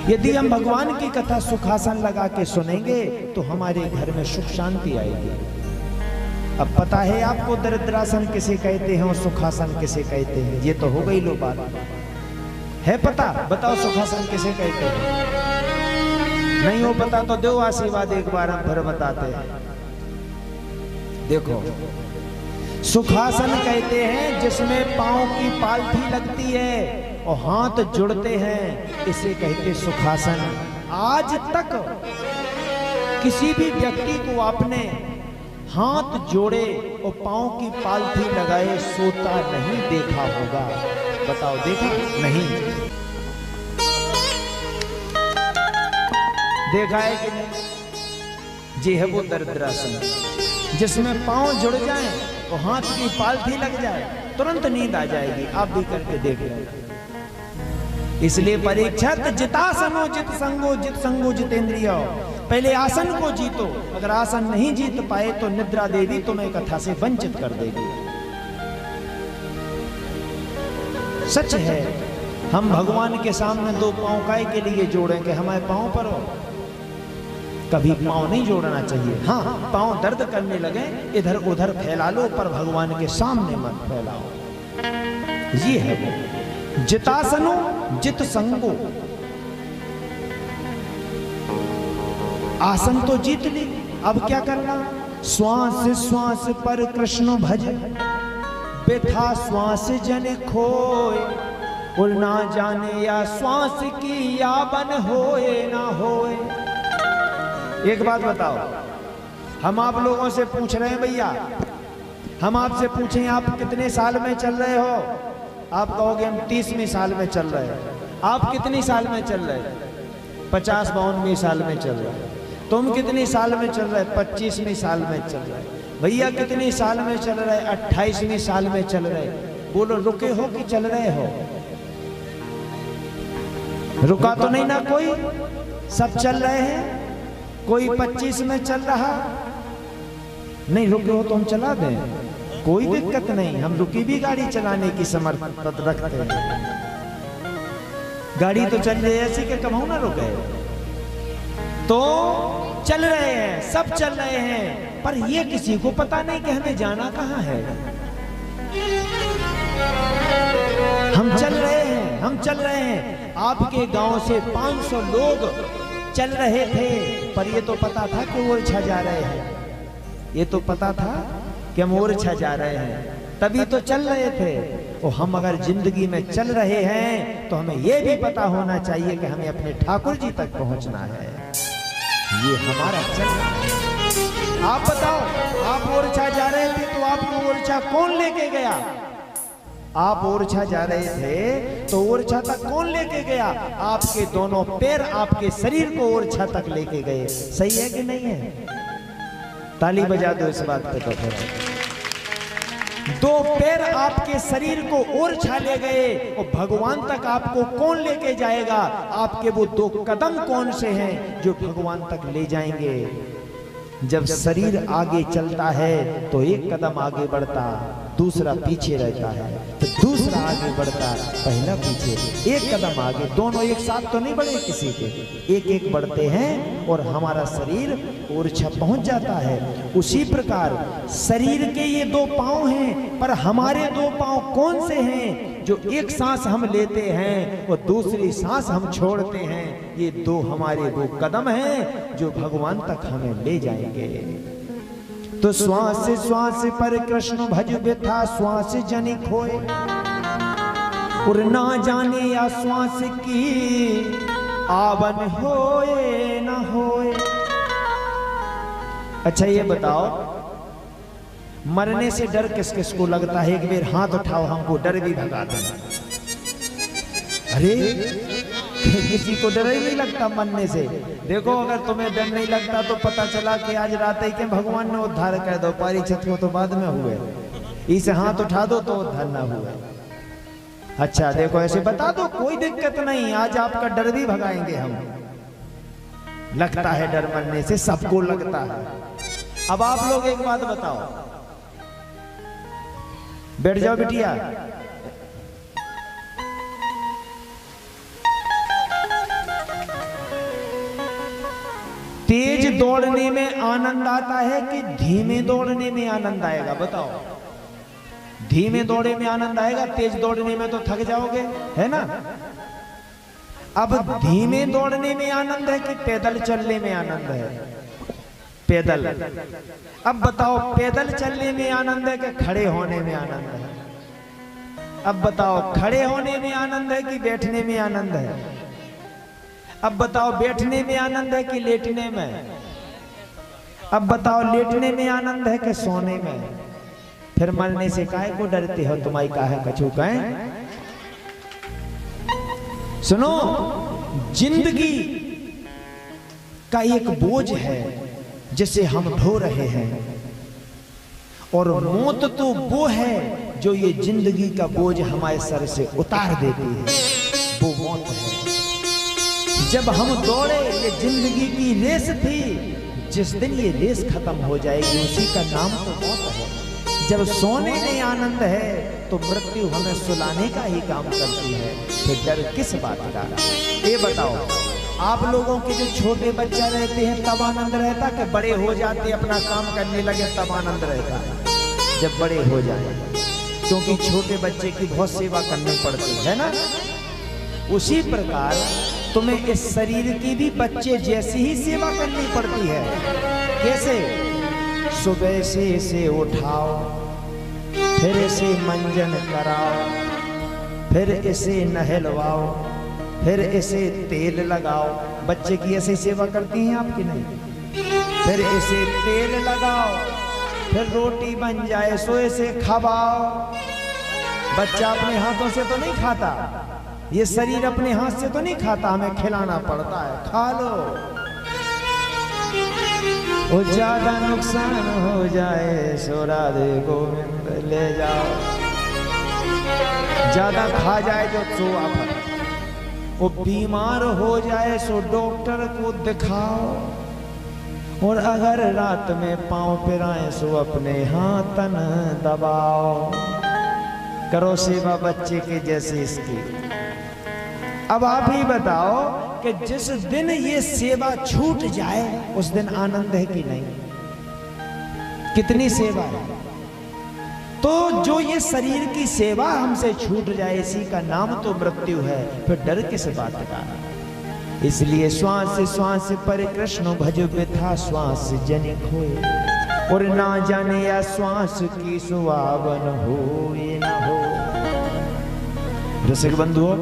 यदि हम भगवान की कथा सुखासन लगा के सुनेंगे तो हमारे घर में सुख शांति आएगी। अब पता है आपको दरिद्रासन किसे कहते हैं और सुखासन किसे कहते हैं? ये तो हो गई लो बात है पता। बताओ सुखासन किसे कहते हैं? नहीं हो पता तो दो आशीर्वाद, एक बार हम फिर बताते हैं। देखो, सुखासन कहते हैं जिसमें पांव की पालथी लगती है और हाथ जुड़ते हैं, इसे कहते सुखासन। आज तक किसी भी व्यक्ति को आपने हाथ जोड़े और पांव की पालथी लगाए सोता नहीं देखा होगा। बताओ देखा? नहीं देखा है कि नहीं? जी है वो दरिद्रासन, जिसमें पांव जुड़ जाएं और हाथ की पालथी लग जाए, तुरंत नींद आ जाएगी। आप भी करके देख लेना। इसलिए परीक्षित, जितासनो जित संगो जितेंद्रिय। पहले आसन को जीतो। अगर आसन नहीं जीत पाए तो निद्रा देवी तुम्हें कथा से वंचित कर देगी। सच है, हम भगवान के सामने 2 पांव काय के लिए जोड़ेंगे? हमारे पांव पर हो, कभी पांव नहीं जोड़ना चाहिए। हाँ, पांव दर्द करने लगे इधर उधर फैला लो, पर भगवान के सामने मत फैलाओ। ये है वो जितासनो जित संगो। आसन तो जीत ली, अब क्या करना? श्वास श्वास पर कृष्ण भज, बेथा श्वास जन खोए, उल ना जाने या श्वास की या बन होए ना होए। एक बात बताओ, हम आप लोगों से पूछ रहे हैं भैया, हम आपसे पूछें आप कितने साल में चल रहे हो? आप कहोगे हम 30वें साल में चल रहे हैं। आप कितनी साल में चल रहे हैं? 50-52वें साल में चल रहे हैं। तुम कितनी साल में चल रहे? 25वें साल में चल रहे। भैया कितनी साल में चल रहे? 28वें साल में चल रहे। बोलो रुके हो कि चल रहे हो? रुका तो नहीं ना कोई? सब चल रहे हैं। कोई 25 में चल रहा नहीं, रुके हो तो हम चला दें, कोई दिक्कत नहीं। हम रुकी भी गाड़ी चलाने की समर्थ रखते हैं। गाड़ी तो चल रही है, ऐसी के कमाऊ ना रुके। तो चल रहे हैं, सब चल रहे हैं, पर ये किसी को पता नहीं कि हमें जाना कहां है। हम चल रहे हैं, हम चल रहे हैं। आपके गांव से 500 लोग चल रहे थे, पर ये तो पता था कि ओरछा जा रहे हैं। ये तो पता था कि हम ओरछा जा रहे हैं, तभी तो चल रहे थे। और हम अगर जिंदगी में चल रहे हैं तो हमें यह भी पता होना चाहिए कि हमें अपने ठाकुर जी तक पहुंचना है। ये हमारा चलना है। आप बताओ, आप ओरछा जा रहे थे तो आपको ओरछा कौन लेके गया? आप ओरछा जा रहे थे तो ओरछा तक कौन लेके गया? आपके दोनों पैर आपके शरीर को ओरछा तक लेके गए। सही है कि नहीं है? ताली बजा दो इस बात पे। तो फिर दो पैर आपके शरीर को ओरछा ले गए और भगवान तक आपको कौन लेके जाएगा? आपके वो दो कदम कौन से हैं जो भगवान तक ले जाएंगे? जब शरीर आगे चलता है तो एक कदम आगे बढ़ता, दूसरा पीछे रहता है, तो दूसरा आगे बढ़ता, पहला पीछे, एक कदम आगे। दोनों एक साथ तो नहीं बढ़े किसी के, एक एक बढ़ते हैं और हमारा शरीर ओरछा पहुंच जाता है। उसी प्रकार शरीर के ये दो पांव हैं, पर हमारे दो पांव कौन से हैं? जो एक सांस हम लेते हैं और दूसरी सांस हम छोड़ते हैं। ये दो हमारे दो कदम हैं जो भगवान तक हमें ले जाएंगे। तो श्वास श्वास पर कृष्ण भज व्यथा श्वास जनि खोए, और ना जाने या श्वास की आवन होए न होए। अच्छा ये बताओ, मरने से डर किस किस को लगता है? एक बार हाथ उठाओ, हमको डर भी भगा देना। अरे किसी को डर ही नहीं लगता मरने से। देखो, अगर तुम्हें डर नहीं लगता तो पता चला कि आज रात ही के भगवान ने उद्धार कर दो। परीक्षित को तो बाद में हुए, इसे हाथ उठा दो तो उद्धार ना हुए। अच्छा देखो, ऐसे बता दो, कोई दिक्कत नहीं, आज आपका डर भी भगाएंगे हम। लगता है डर मरने से, सबको लगता है। अब आप लोग एक बात बताओ, बैठ जाओ बिटिया। तेज दौड़ने में आनंद आता है कि धीमे दौड़ने में आनंद आएगा? बताओ। धीमे दौड़ने में आनंद आएगा, तेज दौड़ने में तो थक जाओगे, है ना? अब धीमे दौड़ने में आनंद है कि पैदल चलने में आनंद है? पैदल। अब बताओ, पैदल चलने में आनंद है कि खड़े होने में आनंद है? अब बताओ, खड़े होने में आनंद है कि बैठने में आनंद है? अब बताओ, बैठने में आनंद है कि लेटने में? अब बताओ, लेटने में आनंद है कि सोने में? फिर मरने से काहे को डरते हो? तुम्हारी काहे कछू कहें? सुनो, जिंदगी का एक बोझ है जिसे हम ढो रहे हैं, और मौत तो वो है जो ये जिंदगी का बोझ हमारे सर से उतार देती है। वो मौत है। जब हम दौड़े, ये जिंदगी की रेस थी, जिस दिन ये रेस खत्म हो जाएगी उसी का नाम तो मौत है। जब सोने में आनंद है तो मृत्यु हमें सुलाने का ही काम करती है। फिर डर किस बात का? ये बताओ, आप लोगों के जो छोटे बच्चे रहते हैं तब आनंद रहता कि बड़े हो जाते अपना काम करने लगे तब आनंद रहता? जब बड़े हो जाए, क्योंकि छोटे बच्चे की बहुत सेवा करनी पड़ती है ना। उसी प्रकार तुम्हें इस शरीर की भी बच्चे जैसी ही सेवा करनी पड़ती है। कैसे? सुबह से इसे उठाओ, फिर इसे मंजन कराओ, फिर इसे नहलवाओ, फिर इसे तेल लगाओ। बच्चे की ऐसी सेवा करती हैं आपकी? नहीं। फिर इसे तेल लगाओ, फिर रोटी बन जाए सो इसे खवाओ। बच्चा अपने हाथों से तो नहीं खाता, ये शरीर अपने हाथ से तो नहीं खाता, हमें खिलाना पड़ता है। खा लो, वो ज्यादा नुकसान हो जाए सो राधे गोविंद ले जाओ। ज्यादा खा जाए जो सो आप, वो बीमार हो जाए सो डॉक्टर को दिखाओ। और अगर रात में पांव पिराए सो अपने हाथन दबाओ। करो सेवा बच्चे के जैसे इसकी। अब आप ही बताओ कि जिस दिन ये सेवा छूट जाए उस दिन आनंद है कि नहीं? कितनी सेवा है। तो जो ये शरीर की सेवा हमसे छूट जाए इसी का नाम तो मृत्यु है। फिर डर किस बात का? इसलिए श्वास श्वास पर कृष्ण भज व्यथा श्वास जनि खोए, और ना जाने या श्वास की सुहावन हो ये न हो। रसिक बंधुओं,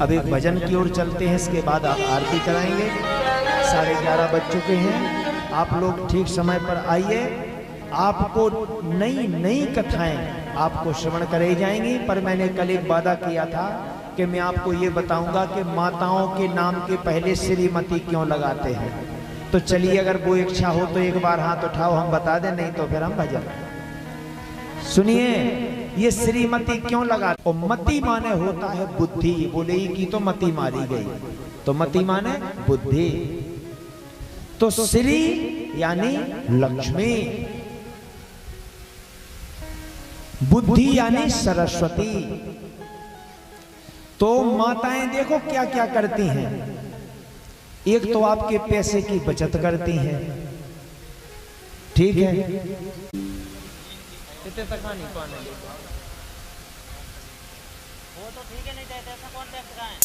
अब एक भजन की ओर चलते हैं, इसके बाद आप आरती कराएंगे। 11:30 बज चुके हैं, आप लोग ठीक समय पर आइए। आपको नई नई कथाएं आपको श्रवण कराई जाएंगी। पर मैंने कल एक वादा किया था कि मैं आपको ये बताऊंगा कि माताओं के नाम के पहले श्रीमती क्यों लगाते हैं। तो चलिए, अगर वो इच्छा हो तो एक बार हाथ उठाओ, हम बता दें, नहीं तो फिर हम भजन सुनिए। ये श्रीमती क्यों लगा? और मति माने होता है बुद्धि। बोले की तो मति मारी गई, तो मति माने बुद्धि। तो श्री यानी लक्ष्मी, बुद्धि यानी सरस्वती। तो माताएं देखो क्या क्या करती हैं। एक तो आपके पैसे की बचत करती हैं, ठीक है, इतने तक नहीं पाने वो तो ठीक है, नहीं देते ऐसा कौन टैक्स का है।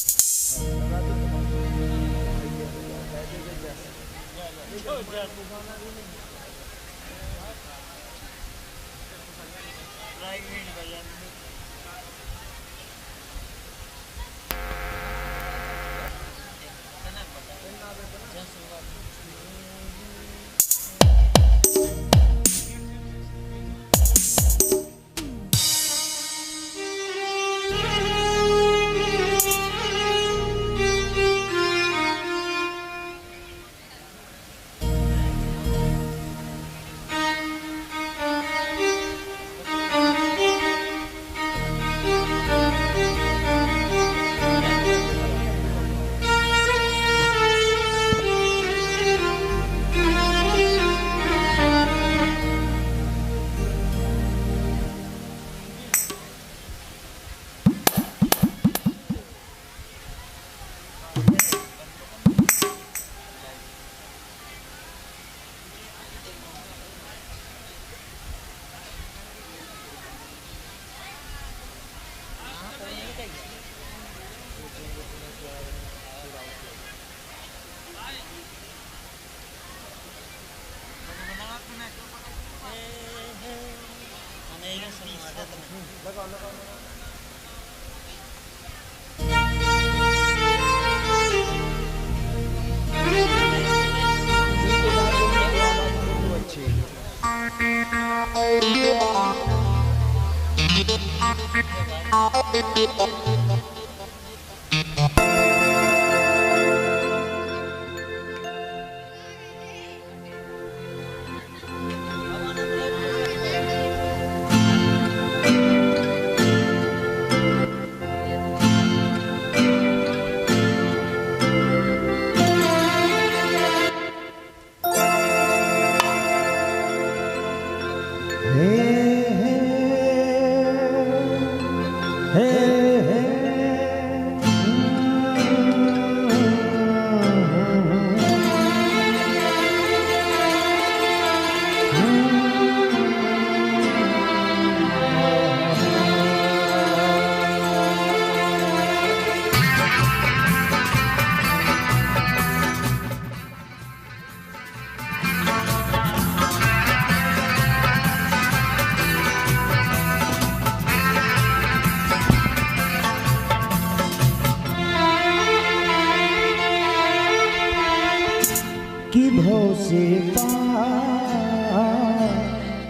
कि भव से पार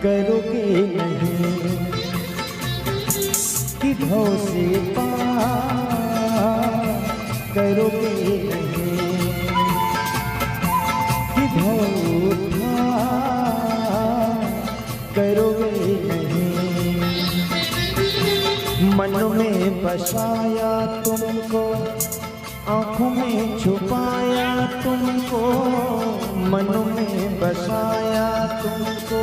करोगे नहीं, कि भव से पार करोगे नहीं, कि भव उद्धार करोगे नहीं। मन में बसाया तुमको, आँखों में छुपाया तुमको, मन में बसाया तुमको,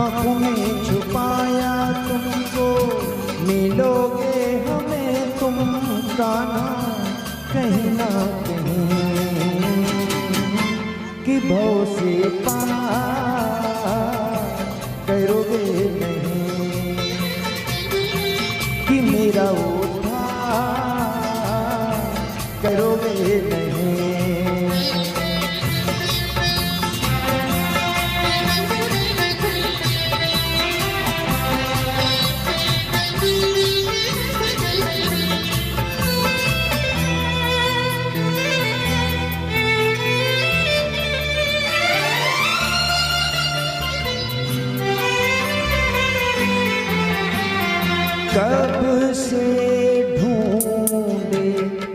आँखों में छुपाया तुमको। मिलोगे हमें तुम कान्हा कहीं ना कहीं, कि भव से पार करोगे नहीं, कि मेरा उद्धार करोगे नहीं। कब से ढूंढे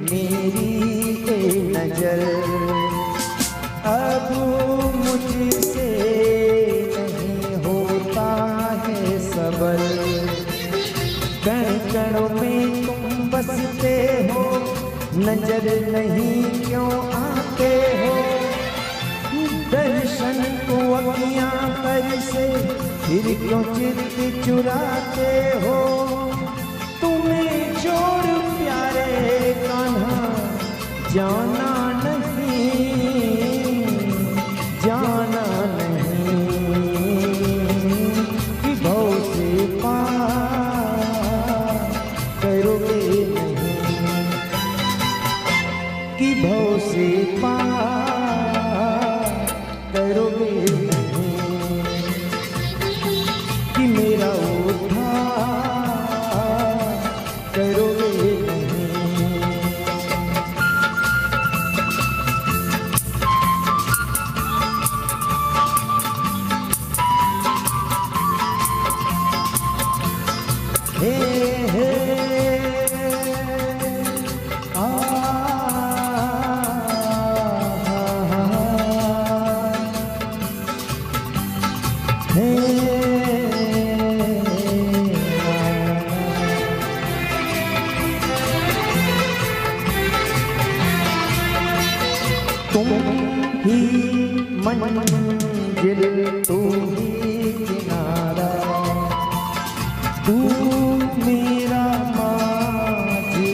मेरी ये नजर, अब मुझसे नहीं होता है सबर। कण कण में तुम बसते हो, नजर नहीं क्यों आते हो। दर्शन को अखियां पर से फिर क्यों चित्त चुराते हो। तुम्हें छोड़ प्यारे कान्हा जाना नहीं, जाना नहीं कि भव से पार करोगे नहीं, कि भव से पार करोगे नहीं, कि मेरा उद्धार करोगे नहीं। हे हे आ तुम ही मंजिल, तू ही किनारा, तू मेरा माझी,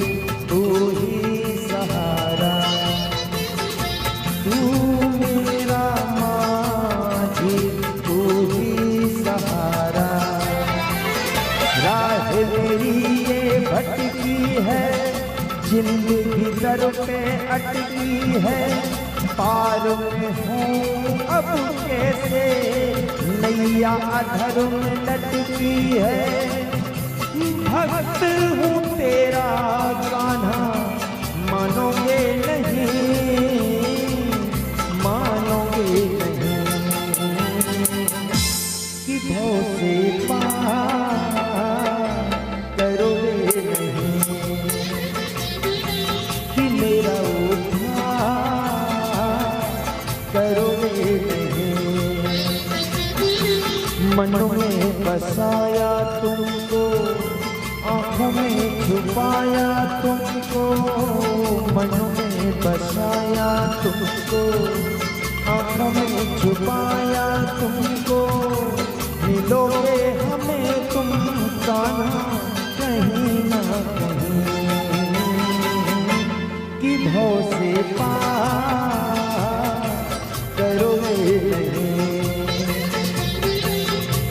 तू ही सहारा, तू मेरा माझी, तू ही सहारा। राह मेरी ये भटकी है, जिंदगी दर पे अटकी है। पार में हूँ अब कैसे, नैया अधर में लटकी है। भक्त हूँ तेरा कान्हा, मानोगे नहीं, मानोगे नहीं कि भव से पार करोगे नहीं, कि मेरा करोगे नहीं। मन में बसाया तुमको, आँखों में छुपाया तुमको। मन में बसाया तुमको, आँखों में छुपाया तुमको। मिलोगे हमें तुम कान्हा कहीं ना कहीं, कि भव से पार करोगे नहीं,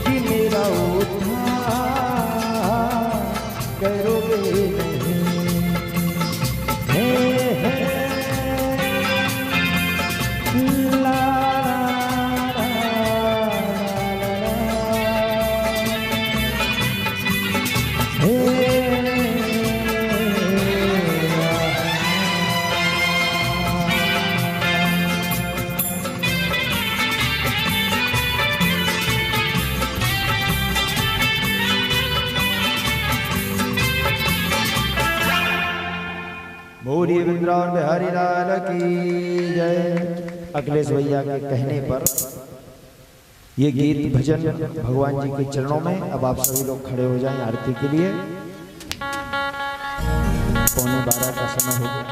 कि मेरा उद्धार करोगे नहीं। हे हे ला बोलिए वृंदावन बिहारी लाल की जय। अखिलेश भैया के कहने पर ये गीत भजन भगवान जी के चरणों में। अब आप सभी लोग खड़े हो जाएं आरती के लिए। 11:15 का समय हो गया।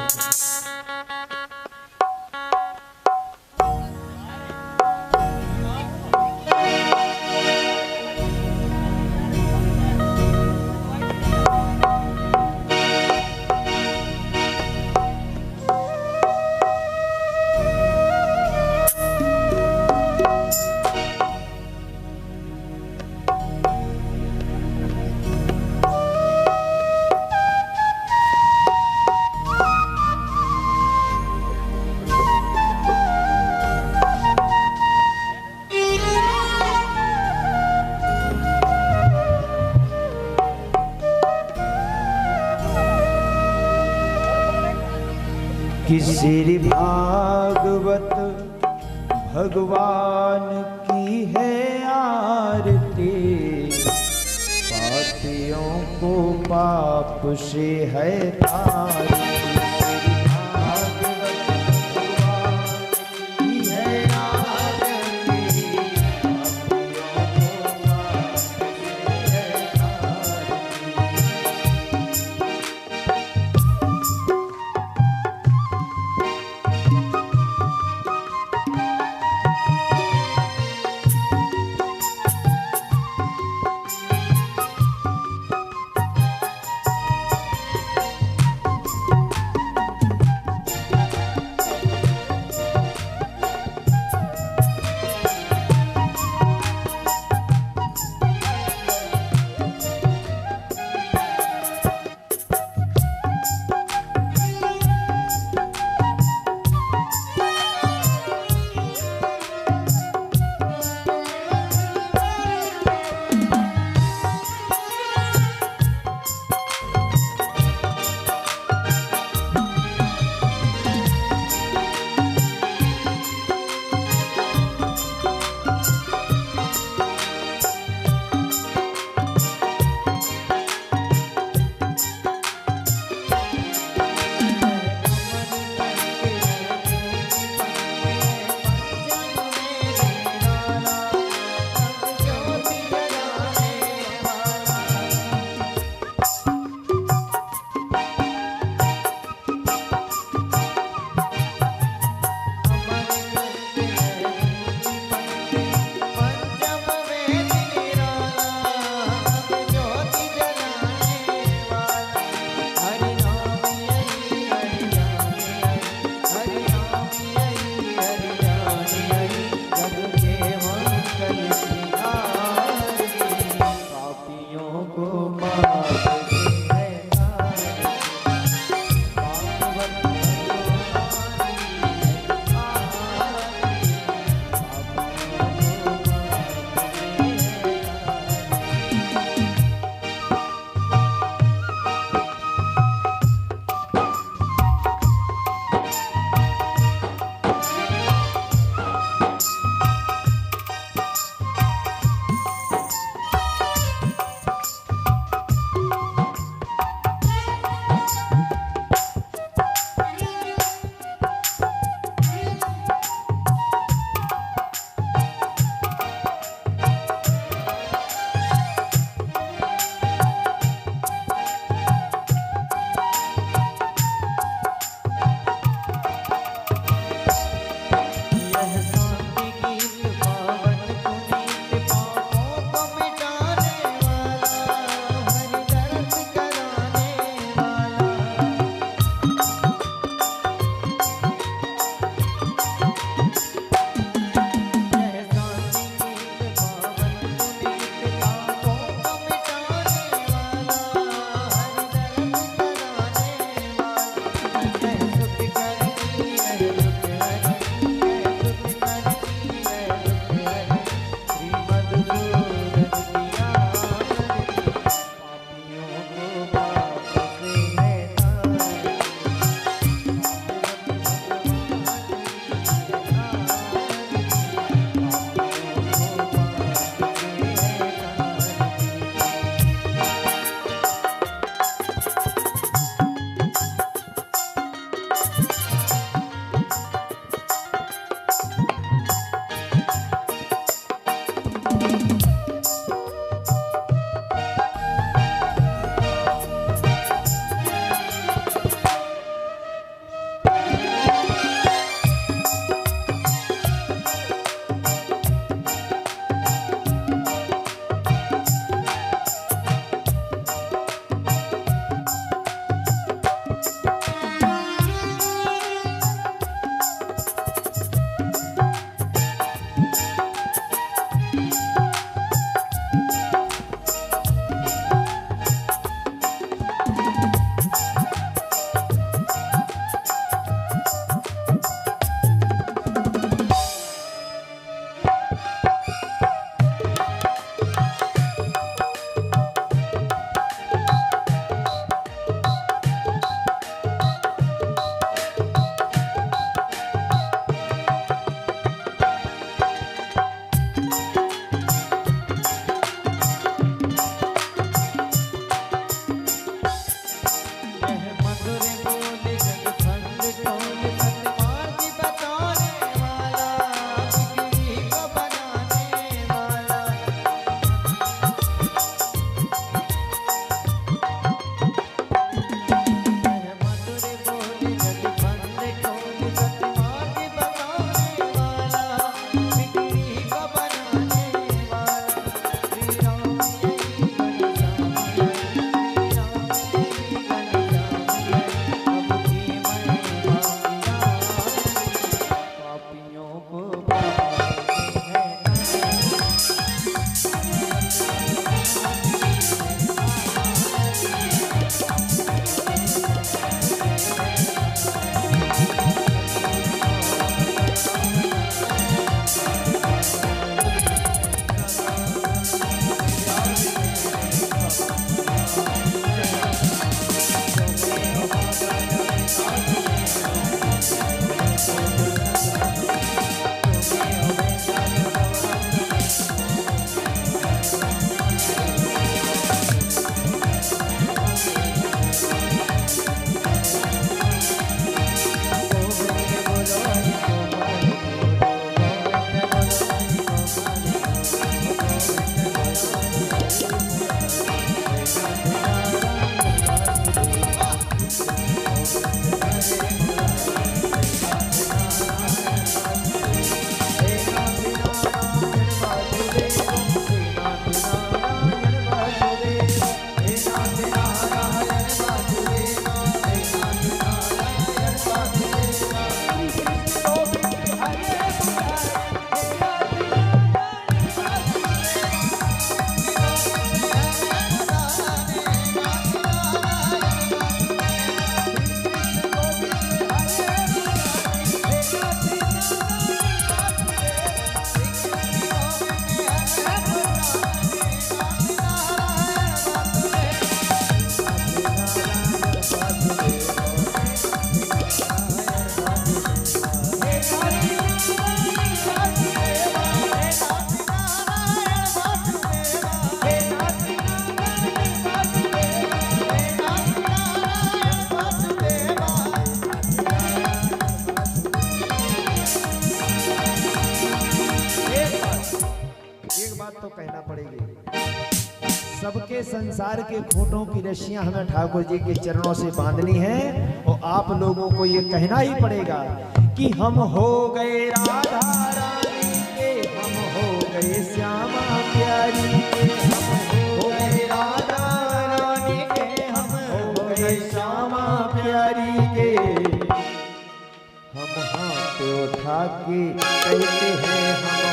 कि श्री भागवत भगवान की है आरती, पापियों को पाप से है तारी। सबके संसार के खूंटों की रस्सियां हमें ठाकुर जी के चरणों से बांधनी है और आप लोगों को ये कहना ही पड़ेगा कि हम हो गए राधा रानी के, हम हो गए श्यामा प्यारी के, हम हो गए राधा रानी के, हम हो गए श्यामा प्यारी के। हम हाथ उठा के कहते हैं हम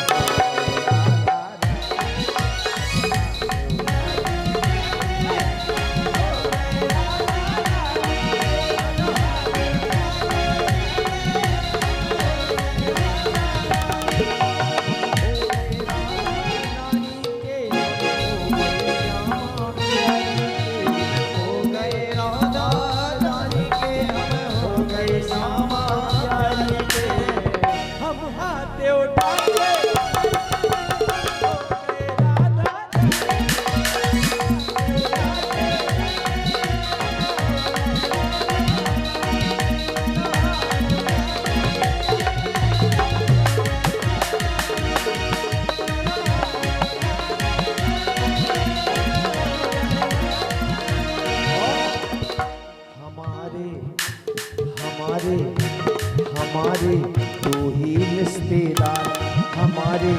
हमारे दो ही रिश्तेदार, हमारे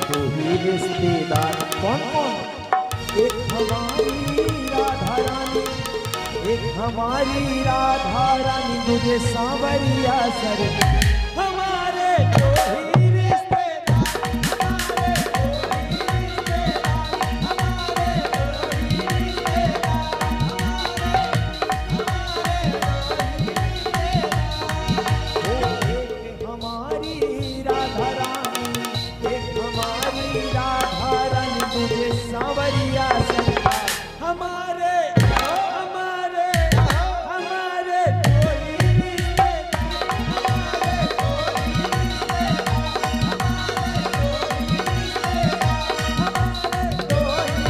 दो ही रिश्तेदार। कौन कौन? एक हमारी राधा रानी, एक हमारी राधा रानी, तुझे सांवरिया सर। हमारे दो ही रिश्तेदार, हमारे दो ही रिश्तेदार, हमारे दो ही रिश्तेदार, सांवरिया सरकार। हमारे हमारे हमारे दो ही रिश्तेदार, हमारे दो ही रिश्तेदार, हमारे दो ही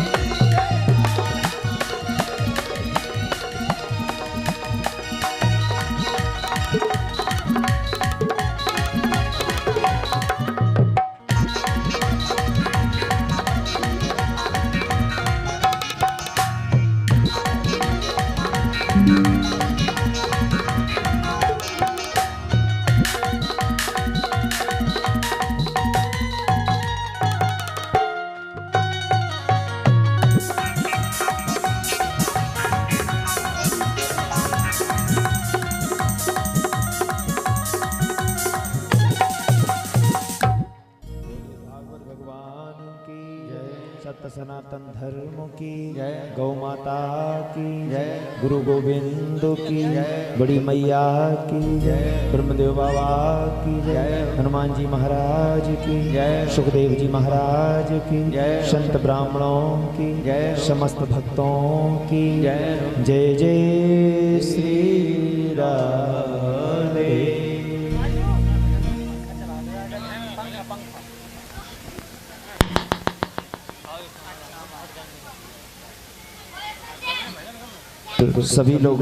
सत्य सनातन धर्म की जय, गौ माता की जय, गुरु गोविंद की जय, बड़ी मैया की जय, ब्रह्मदेव बाबा की जय, हनुमान जी महाराज की जय, सुखदेव जी महाराज की जय, संत ब्राह्मणों की जय, समस्त भक्तों की जय। जय जय श्री राधे। तो सभी लोग